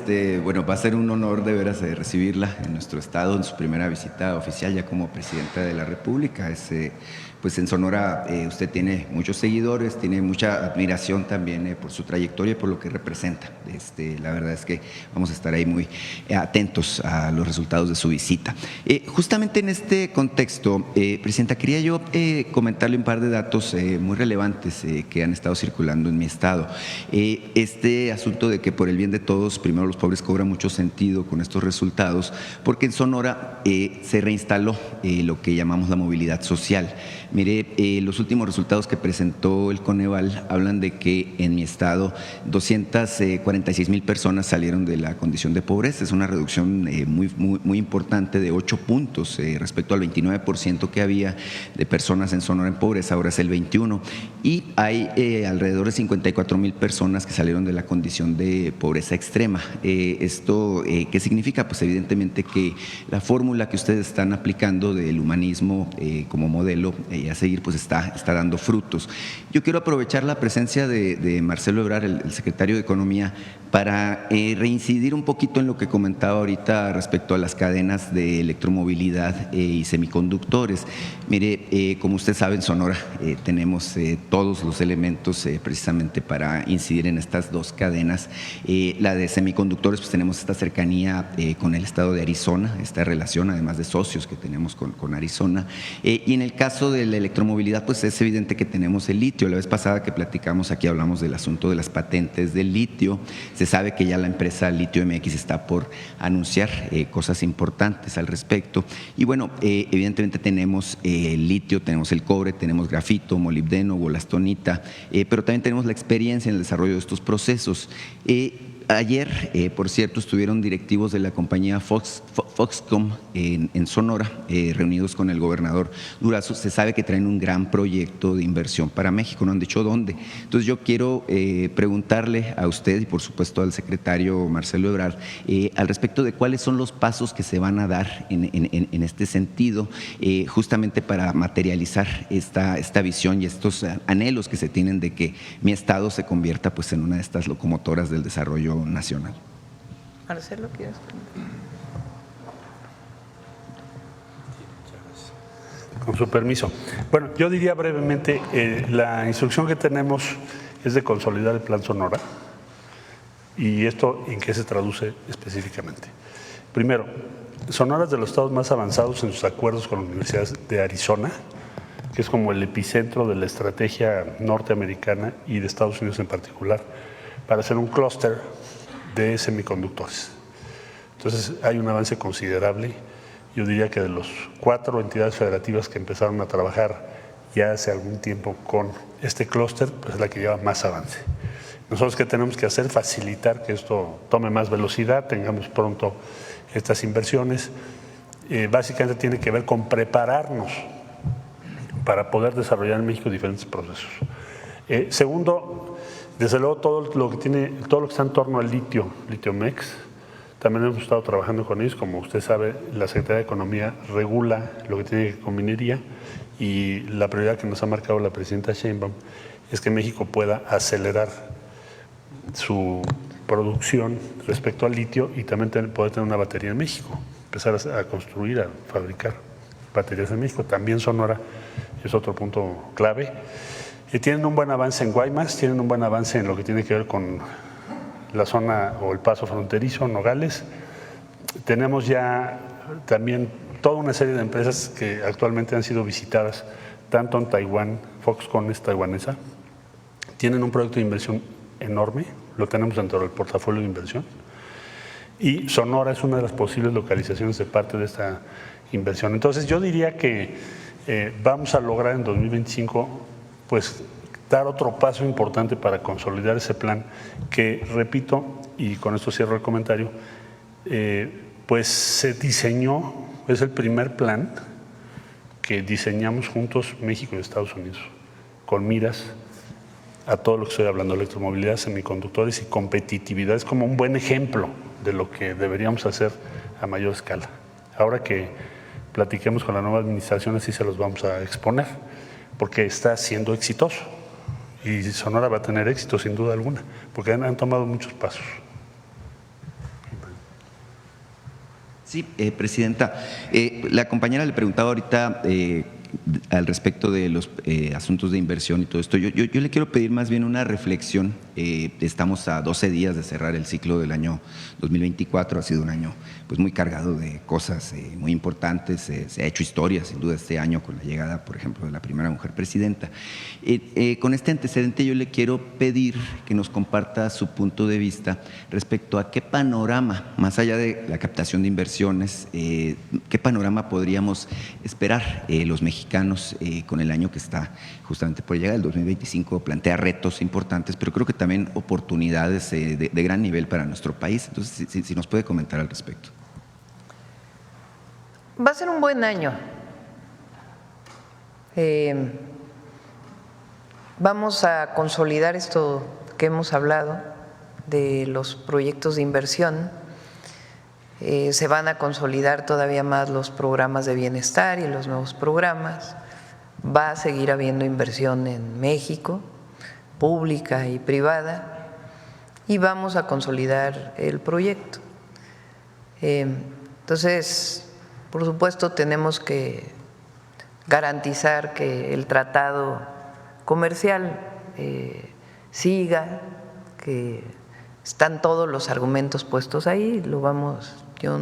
bueno, va a ser un honor de veras recibirla en nuestro estado en su primera visita oficial ya como presidenta de la República. Pues en Sonora usted tiene muchos seguidores, tiene mucha admiración también por su trayectoria y por lo que representa. La verdad es que vamos a estar ahí muy atentos a los resultados de su visita. Justamente en este contexto, presidenta, quería yo comentarle un par de datos muy relevantes que han estado circulando en mi estado. Este asunto de que por el bien de todos, primero los pobres, cobra mucho sentido con estos resultados, porque en Sonora se reinstaló lo que llamamos la movilidad social. Mire, los últimos resultados que presentó el Coneval hablan de que en mi estado 246,000 personas salieron salieron de la condición de pobreza. Es una reducción muy importante de 8 puntos respecto al 29% que había de personas en Sonora en pobreza, ahora es el 21%. Y hay alrededor de 54,000 personas que salieron de la condición de pobreza extrema. ¿Esto qué significa? Pues evidentemente que la fórmula que ustedes están aplicando del humanismo como modelo a seguir pues está dando frutos. Yo quiero aprovechar la presencia de Marcelo Ebrard, el secretario de Economía, para reincidir un poquito en lo que comentaba ahorita respecto a las cadenas de electromovilidad y semiconductores. Mire, como usted sabe, en Sonora tenemos todos los elementos precisamente para incidir en estas dos cadenas. La de semiconductores, pues tenemos esta cercanía con el estado de Arizona, esta relación además de socios que tenemos con Arizona. Y en el caso de la electromovilidad, pues es evidente que tenemos el litio. La vez pasada que platicamos aquí hablamos del asunto de las patentes del litio. Se sabe que ya la empresa Litio MX está por anunciar cosas importantes al respecto. Y bueno, evidentemente tenemos el litio, tenemos el cobre, tenemos grafito, molibdeno, bolastonita, pero también tenemos la experiencia en el desarrollo de estos procesos. Ayer, por cierto, estuvieron directivos de la compañía Foxconn en Sonora, reunidos con el gobernador Durazo. Se sabe que traen un gran proyecto de inversión para México, no han dicho dónde. Entonces yo quiero preguntarle a usted y por supuesto al secretario Marcelo Ebrard al respecto de cuáles son los pasos que se van a dar en este sentido, justamente para materializar esta visión y estos anhelos que se tienen de que mi estado se convierta pues en una de estas locomotoras del desarrollo nacional.
Marcelo, ¿quieres?
Con su permiso. Bueno, yo diría brevemente, la instrucción que tenemos es de consolidar el Plan Sonora. ¿Y esto en qué se traduce específicamente? Primero, Sonora es de los estados más avanzados en sus acuerdos con la Universidad de Arizona, que es como el epicentro de la estrategia norteamericana y de Estados Unidos en particular, para hacer un clúster de semiconductores. Entonces hay un avance considerable. Yo diría que de los 4 entidades federativas que empezaron a trabajar ya hace algún tiempo con este clúster, pues es la que lleva más avance. Nosotros, ¿qué tenemos que hacer? Facilitar que esto tome más velocidad, tengamos pronto estas inversiones. Básicamente tiene que ver con prepararnos para poder desarrollar en México diferentes procesos. Segundo, desde luego todo lo que está en torno al litio, LitioMex, también hemos estado trabajando con ellos. Como usted sabe, la Secretaría de Economía regula lo que tiene que ver con minería y la prioridad que nos ha marcado la presidenta Sheinbaum es que México pueda acelerar su producción respecto al litio y también poder tener una batería en México, empezar a construir, a fabricar baterías en México. También Sonora es otro punto clave. Tienen un buen avance en Guaymas, tienen un buen avance en lo que tiene que ver con la zona o el paso fronterizo, Nogales. Tenemos ya también toda una serie de empresas que actualmente han sido visitadas, tanto en Taiwán, Foxconn es taiwanesa, tienen un proyecto de inversión enorme, lo tenemos dentro del portafolio de inversión, y Sonora es una de las posibles localizaciones de parte de esta inversión. Entonces yo diría que vamos a lograr en 2025 pues dar otro paso importante para consolidar ese plan que, repito, y con esto cierro el comentario, pues se diseñó, es el primer plan que diseñamos juntos México y Estados Unidos, con miras a todo lo que estoy hablando, electromovilidad, semiconductores y competitividad. Es como un buen ejemplo de lo que deberíamos hacer a mayor escala. Ahora que platiquemos con la nueva administración, así se los vamos a exponer, porque está siendo exitoso. Y Sonora va a tener éxito sin duda alguna, porque han tomado muchos pasos.
Sí, presidenta, la compañera le preguntaba ahorita al respecto de los asuntos de inversión y todo esto. Yo le quiero pedir más bien una reflexión. Estamos a 12 días de cerrar el ciclo del año 2024. Ha sido un año pues muy cargado de cosas muy importantes. Se ha hecho historia sin duda este año con la llegada, por ejemplo, de la primera mujer presidenta. Con este antecedente yo le quiero pedir que nos comparta su punto de vista respecto a qué panorama, más allá de la captación de inversiones, qué panorama podríamos esperar los mexicanos menos con el año que está justamente por llegar. El 2025 plantea retos importantes, pero creo que también oportunidades de gran nivel para nuestro país. Entonces, si nos puede comentar al respecto.
Va a ser un buen año. Vamos a consolidar esto que hemos hablado de los proyectos de inversión. Se van a consolidar todavía más los programas de bienestar y los nuevos programas. Va a seguir habiendo inversión en México, pública y privada, y vamos a consolidar el proyecto. Entonces, por supuesto, tenemos que garantizar que el tratado comercial siga, que están todos los argumentos puestos ahí, yo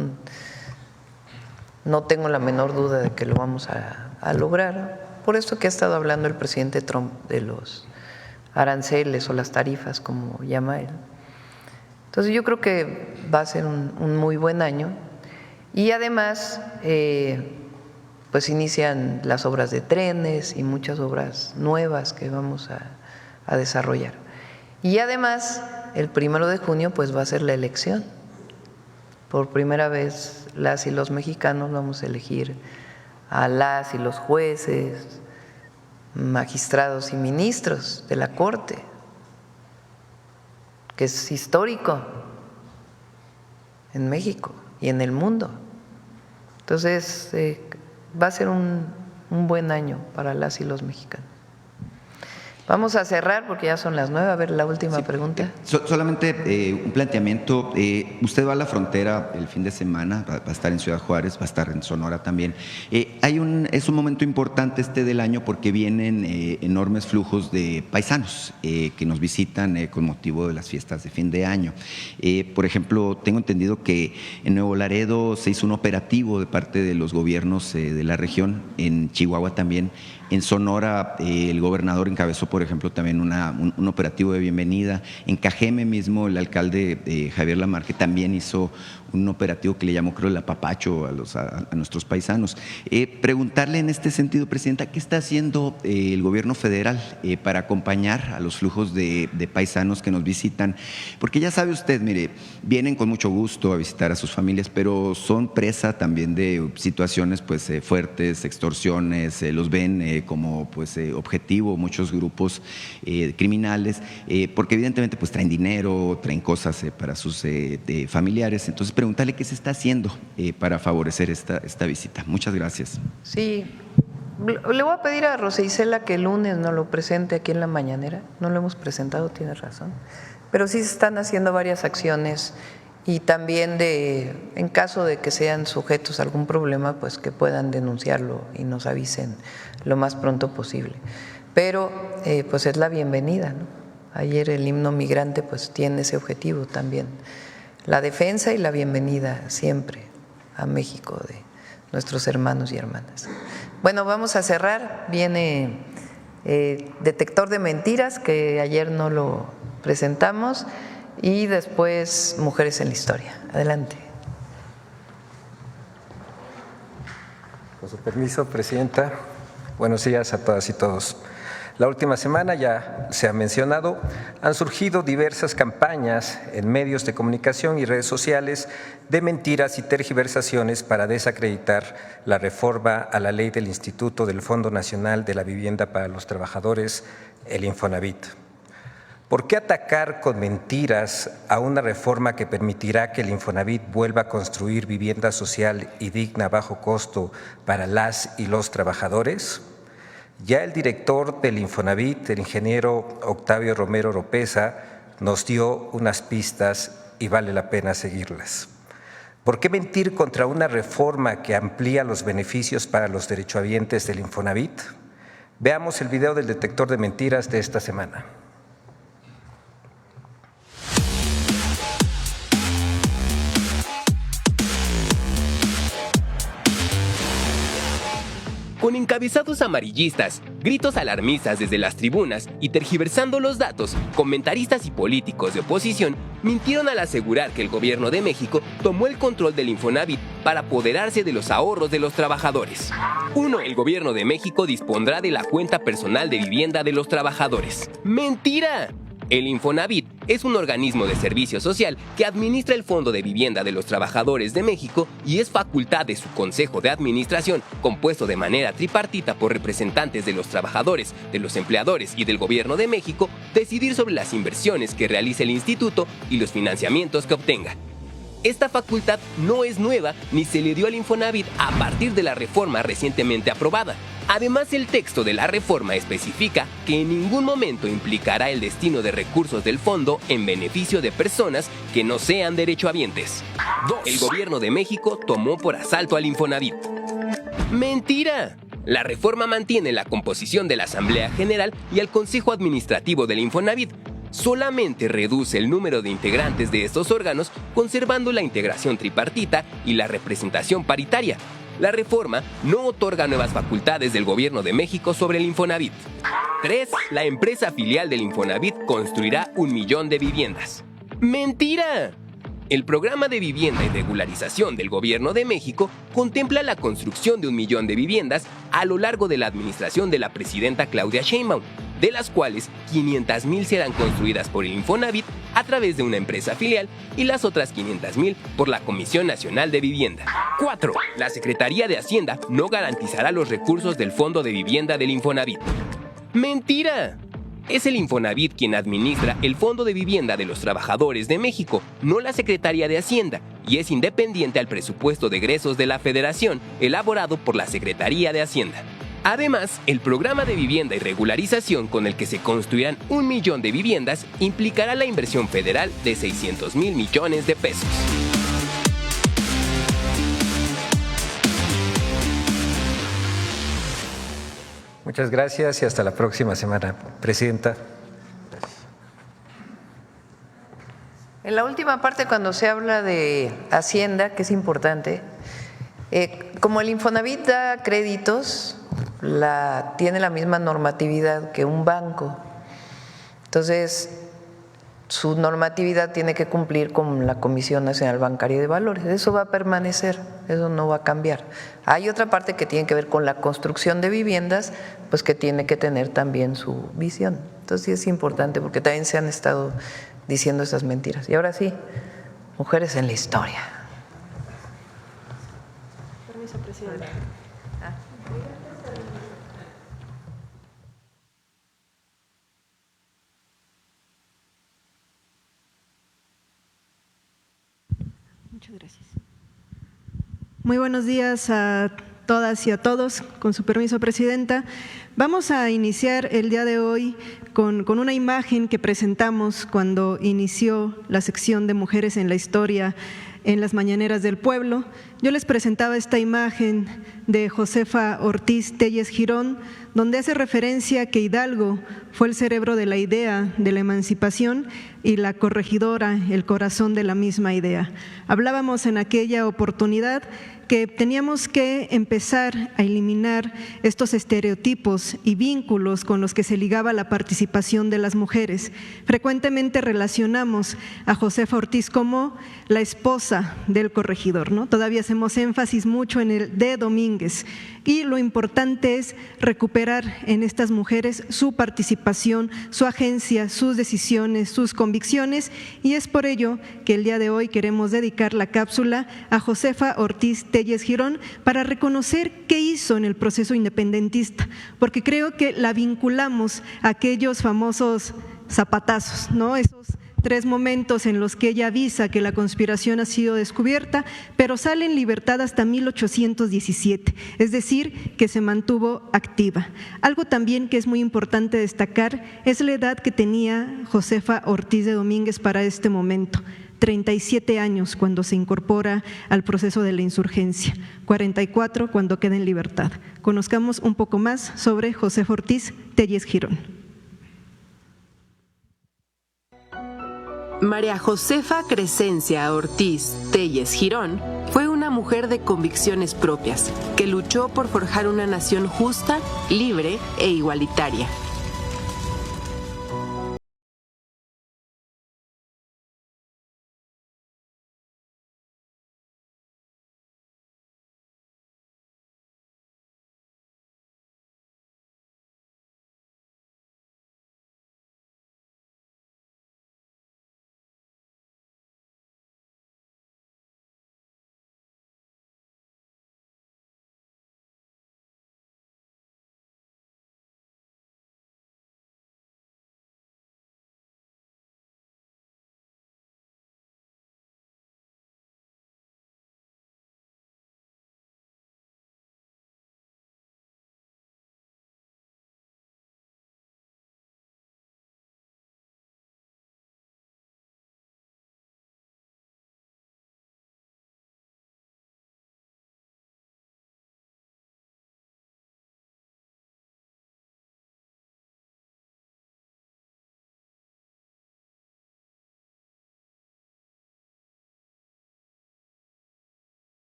no tengo la menor duda de que lo vamos a lograr. Por esto que ha estado hablando el presidente Trump de los aranceles o las tarifas, como llama él. Entonces yo creo que va a ser un muy buen año y además pues inician las obras de trenes y muchas obras nuevas que vamos a desarrollar. Y además el 1 de junio pues va a ser la elección. Por primera vez las y los mexicanos vamos a elegir a las y los jueces, magistrados y ministros de la Corte, que es histórico en México y en el mundo. Entonces va a ser un buen año para las y los mexicanos. Vamos a cerrar porque ya son las 9. A ver, la última pregunta.
Solamente un planteamiento. Usted va a la frontera el fin de semana, va a estar en Ciudad Juárez, va a estar en Sonora también. Es un momento importante del año porque vienen enormes flujos de paisanos que nos visitan con motivo de las fiestas de fin de año. Por ejemplo, tengo entendido que en Nuevo Laredo se hizo un operativo de parte de los gobiernos de la región, en Chihuahua también. En Sonora, el gobernador encabezó, por ejemplo, también un operativo de bienvenida. En Cajeme mismo, el alcalde Javier Lamarque también hizo un operativo que le llamó, creo, el apapacho a nuestros paisanos. Preguntarle en este sentido, Presidenta, ¿qué está haciendo el gobierno federal para acompañar a los flujos de paisanos que nos visitan? Porque ya sabe usted, mire, vienen con mucho gusto a visitar a sus familias, pero son presa también de situaciones pues fuertes, extorsiones, los ven como pues objetivo muchos grupos criminales, porque evidentemente pues traen dinero, traen cosas para sus familiares. Entonces preguntarle qué se está haciendo para favorecer esta visita. Muchas gracias.
Sí, le voy a pedir a Rosa Isela que el lunes nos lo presente aquí en la mañanera. No lo hemos presentado, tiene razón, pero sí se están haciendo varias acciones y también en caso de que sean sujetos a algún problema, pues que puedan denunciarlo y nos avisen lo más pronto posible. Pero pues es la bienvenida, ¿no? Ayer el himno migrante pues tiene ese objetivo también, la defensa y la bienvenida siempre a México de nuestros hermanos y hermanas. Bueno, vamos a cerrar. Viene detector de mentiras, que ayer no lo presentamos, y después Mujeres en la Historia. Adelante.
Con su permiso, Presidenta. Buenos días a todas y todos. La última semana, ya se ha mencionado, han surgido diversas campañas en medios de comunicación y redes sociales de mentiras y tergiversaciones para desacreditar la reforma a la ley del Instituto del Fondo Nacional de la Vivienda para los Trabajadores, el Infonavit. ¿Por qué atacar con mentiras a una reforma que permitirá que el Infonavit vuelva a construir vivienda social y digna a bajo costo para las y los trabajadores? Ya el director del Infonavit, el ingeniero Octavio Romero Oropeza, nos dio unas pistas y vale la pena seguirlas. ¿Por qué mentir contra una reforma que amplía los beneficios para los derechohabientes del Infonavit? Veamos el video del detector de mentiras de esta semana.
Con encabezados amarillistas, gritos alarmistas desde las tribunas y tergiversando los datos, comentaristas y políticos de oposición mintieron al asegurar que el gobierno de México tomó el control del Infonavit para apoderarse de los ahorros de los trabajadores. 1. El gobierno de México dispondrá de la cuenta personal de vivienda de los trabajadores. ¡Mentira! El Infonavit es un organismo de servicio social que administra el Fondo de Vivienda de los Trabajadores de México y es facultad de su Consejo de Administración, compuesto de manera tripartita por representantes de los trabajadores, de los empleadores y del Gobierno de México, decidir sobre las inversiones que realice el instituto y los financiamientos que obtenga. Esta facultad no es nueva ni se le dio al Infonavit a partir de la reforma recientemente aprobada. Además, el texto de la reforma especifica que en ningún momento implicará el destino de recursos del fondo en beneficio de personas que no sean derechohabientes. 2. El gobierno de México tomó por asalto al Infonavit. ¡Mentira! La reforma mantiene la composición de la Asamblea General y el Consejo Administrativo del Infonavit. Solamente reduce el número de integrantes de estos órganos, conservando la integración tripartita y la representación paritaria. La reforma no otorga nuevas facultades del Gobierno de México sobre el Infonavit. 3. La empresa filial del Infonavit construirá 1 millón de viviendas. ¡Mentira! El programa de vivienda y regularización del Gobierno de México contempla la construcción de 1 millón de viviendas a lo largo de la administración de la presidenta Claudia Sheinbaum, de las cuales 500,000 serán construidas por el Infonavit a través de una empresa filial y las otras 500,000 por la Comisión Nacional de Vivienda. 4. La Secretaría de Hacienda no garantizará los recursos del Fondo de Vivienda del Infonavit. ¡Mentira! Es el Infonavit quien administra el Fondo de Vivienda de los Trabajadores de México, no la Secretaría de Hacienda, y es independiente al presupuesto de egresos de la Federación, elaborado por la Secretaría de Hacienda. Además, el programa de vivienda y regularización con el que se construirán 1 millón de viviendas implicará la inversión federal de 600,000 millones de pesos.
Muchas gracias y hasta la próxima semana, Presidenta.
En la última parte, cuando se habla de Hacienda, que es importante, como el Infonavit da créditos, tiene la misma normatividad que un banco. Entonces, su normatividad tiene que cumplir con la Comisión Nacional Bancaria de Valores. Eso va a permanecer, eso no va a cambiar. Hay otra parte que tiene que ver con la construcción de viviendas, pues que tiene que tener también su visión. Entonces sí es importante porque también se han estado diciendo esas mentiras. Y ahora sí, mujeres en la historia.
Permiso, presidenta.
Muchas gracias. Muy buenos días a todas y a todos. Con su permiso, Presidenta. Vamos a iniciar el día de hoy con una imagen que presentamos cuando inició la sección de Mujeres en la Historia en las Mañaneras del Pueblo. Yo les presentaba esta imagen de Josefa Ortiz Telles Girón, donde hace referencia que Hidalgo fue el cerebro de la idea de la emancipación y la corregidora, el corazón de la misma idea. Hablábamos en aquella oportunidad que teníamos que empezar a eliminar estos estereotipos y vínculos con los que se ligaba la participación de las mujeres. Frecuentemente relacionamos a Josefa Ortiz como la esposa del corregidor, ¿no? Todavía hacemos énfasis mucho en el de Domínguez, y lo importante es recuperar en estas mujeres su participación, su agencia, sus decisiones, sus convicciones, y es por ello que el día de hoy queremos dedicar la cápsula a Josefa Ortiz Telles Girón para reconocer qué hizo en el proceso independentista, porque creo que la vinculamos a aquellos famosos zapatazos, ¿no? Esos 3 momentos en los que ella avisa que la conspiración ha sido descubierta, pero sale en libertad hasta 1817, es decir, que se mantuvo activa. Algo también que es muy importante destacar es la edad que tenía Josefa Ortiz de Domínguez para este momento. 37 años cuando se incorpora al proceso de la insurgencia, 44 cuando queda en libertad. Conozcamos un poco más sobre Josefa Ortiz Telles Girón.
María Josefa Crescencia Ortiz Telles Girón fue una mujer de convicciones propias que luchó por forjar una nación justa, libre e igualitaria.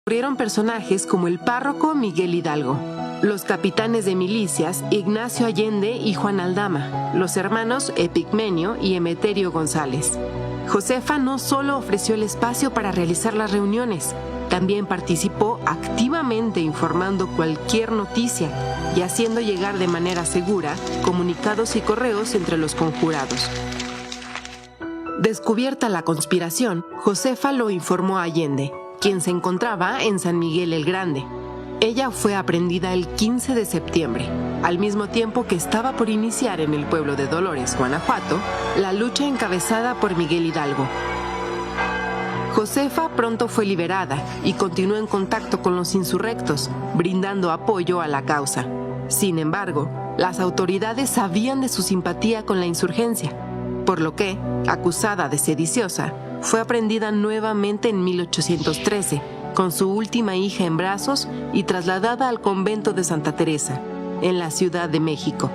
Murieron personajes como el párroco Miguel Hidalgo, los capitanes de milicias Ignacio Allende y Juan Aldama, los hermanos Epigmenio y Emeterio González. Josefa no solo ofreció el espacio para realizar las reuniones, también participó activamente informando cualquier noticia y haciendo llegar de manera segura comunicados y correos entre los conjurados. Descubierta la conspiración, Josefa lo informó a Allende, quien se encontraba en San Miguel el Grande. Ella fue aprehendida el 15 de septiembre, al mismo tiempo que estaba por iniciar en el pueblo de Dolores, Guanajuato, la lucha encabezada por Miguel Hidalgo. Josefa pronto fue liberada y continuó en contacto con los insurrectos, brindando apoyo a la causa. Sin embargo, las autoridades sabían de su simpatía con la insurgencia, por lo que, acusada de sediciosa, fue aprehendida nuevamente en 1813, con su última hija en brazos y trasladada al convento de Santa Teresa, en la Ciudad de México.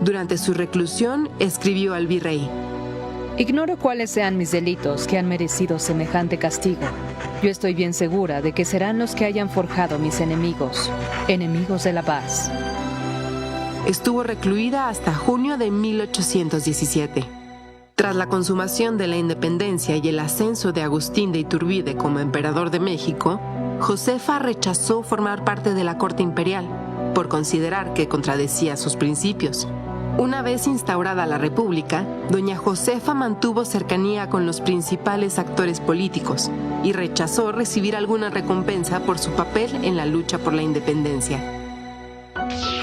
Durante su reclusión, escribió al virrey:
Ignoro cuáles sean mis delitos que han merecido semejante castigo. Yo estoy bien segura de que serán los que hayan forjado mis enemigos, enemigos de la paz.
Estuvo recluida hasta junio de 1817. Tras la consumación de la independencia y el ascenso de Agustín de Iturbide como emperador de México, Josefa rechazó formar parte de la corte imperial, por considerar que contradecía sus principios. Una vez instaurada la República, doña Josefa mantuvo cercanía con los principales actores políticos y rechazó recibir alguna recompensa por su papel en la lucha por la independencia.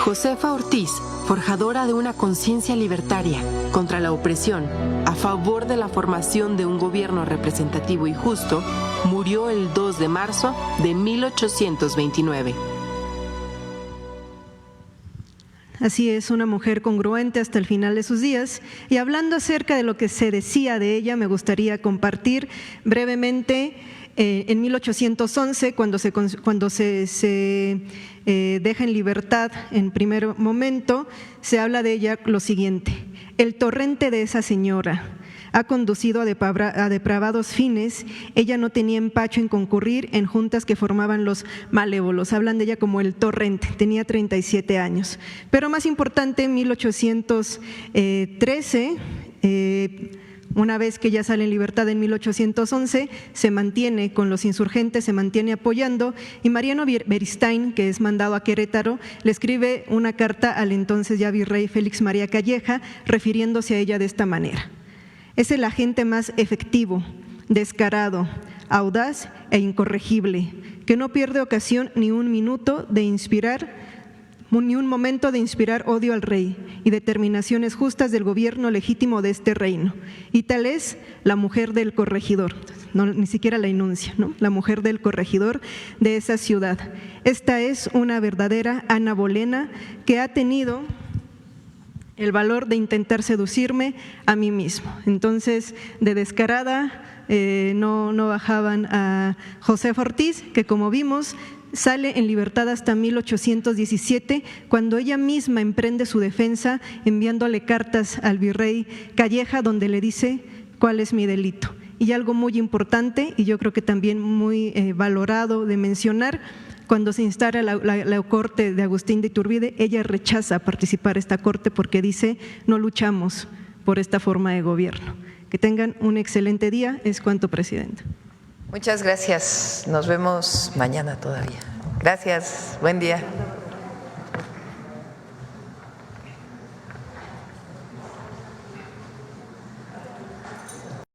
Josefa Ortiz, forjadora de una conciencia libertaria contra la opresión, a favor de la formación de un gobierno representativo y justo, murió el 2 de marzo de 1829.
Así es, una mujer congruente hasta el final de sus días. Y hablando acerca de lo que se decía de ella, me gustaría compartir brevemente en 1811, cuando se deja en libertad en primer momento, se habla de ella lo siguiente: el torrente de esa señora ha conducido a depravados fines. Ella no tenía empacho en concurrir en juntas que formaban los malévolos. Hablan de ella como el torrente. Tenía 37 años. Pero más importante, en 1813, una vez que ya sale en libertad en 1811, se mantiene con los insurgentes, se mantiene apoyando, y Mariano Beristain, que es mandado a Querétaro, le escribe una carta al entonces ya virrey Félix María Calleja, refiriéndose a ella de esta manera: es el agente más efectivo, descarado, audaz e incorregible, que no pierde ocasión ni un momento de inspirar odio al rey y determinaciones justas del gobierno legítimo de este reino. Y tal es la mujer del corregidor, no, ni siquiera la enuncia, ¿no? La mujer del corregidor de esa ciudad. Esta es una verdadera Ana Bolena que ha tenido el valor de intentar seducirme a mí mismo. Entonces, de descarada, no bajaban a Josefa Ortiz, que como vimos sale en libertad hasta 1817, cuando ella misma emprende su defensa enviándole cartas al virrey Calleja, donde le dice cuál es mi delito. Y algo muy importante, y yo creo que también muy valorado de mencionar: cuando se instala la corte de Agustín de Iturbide, ella rechaza participar en esta corte porque dice: no luchamos por esta forma de gobierno. Que tengan un excelente día. Es cuanto, Presidenta.
Muchas gracias. Nos vemos mañana todavía. Gracias. Buen día.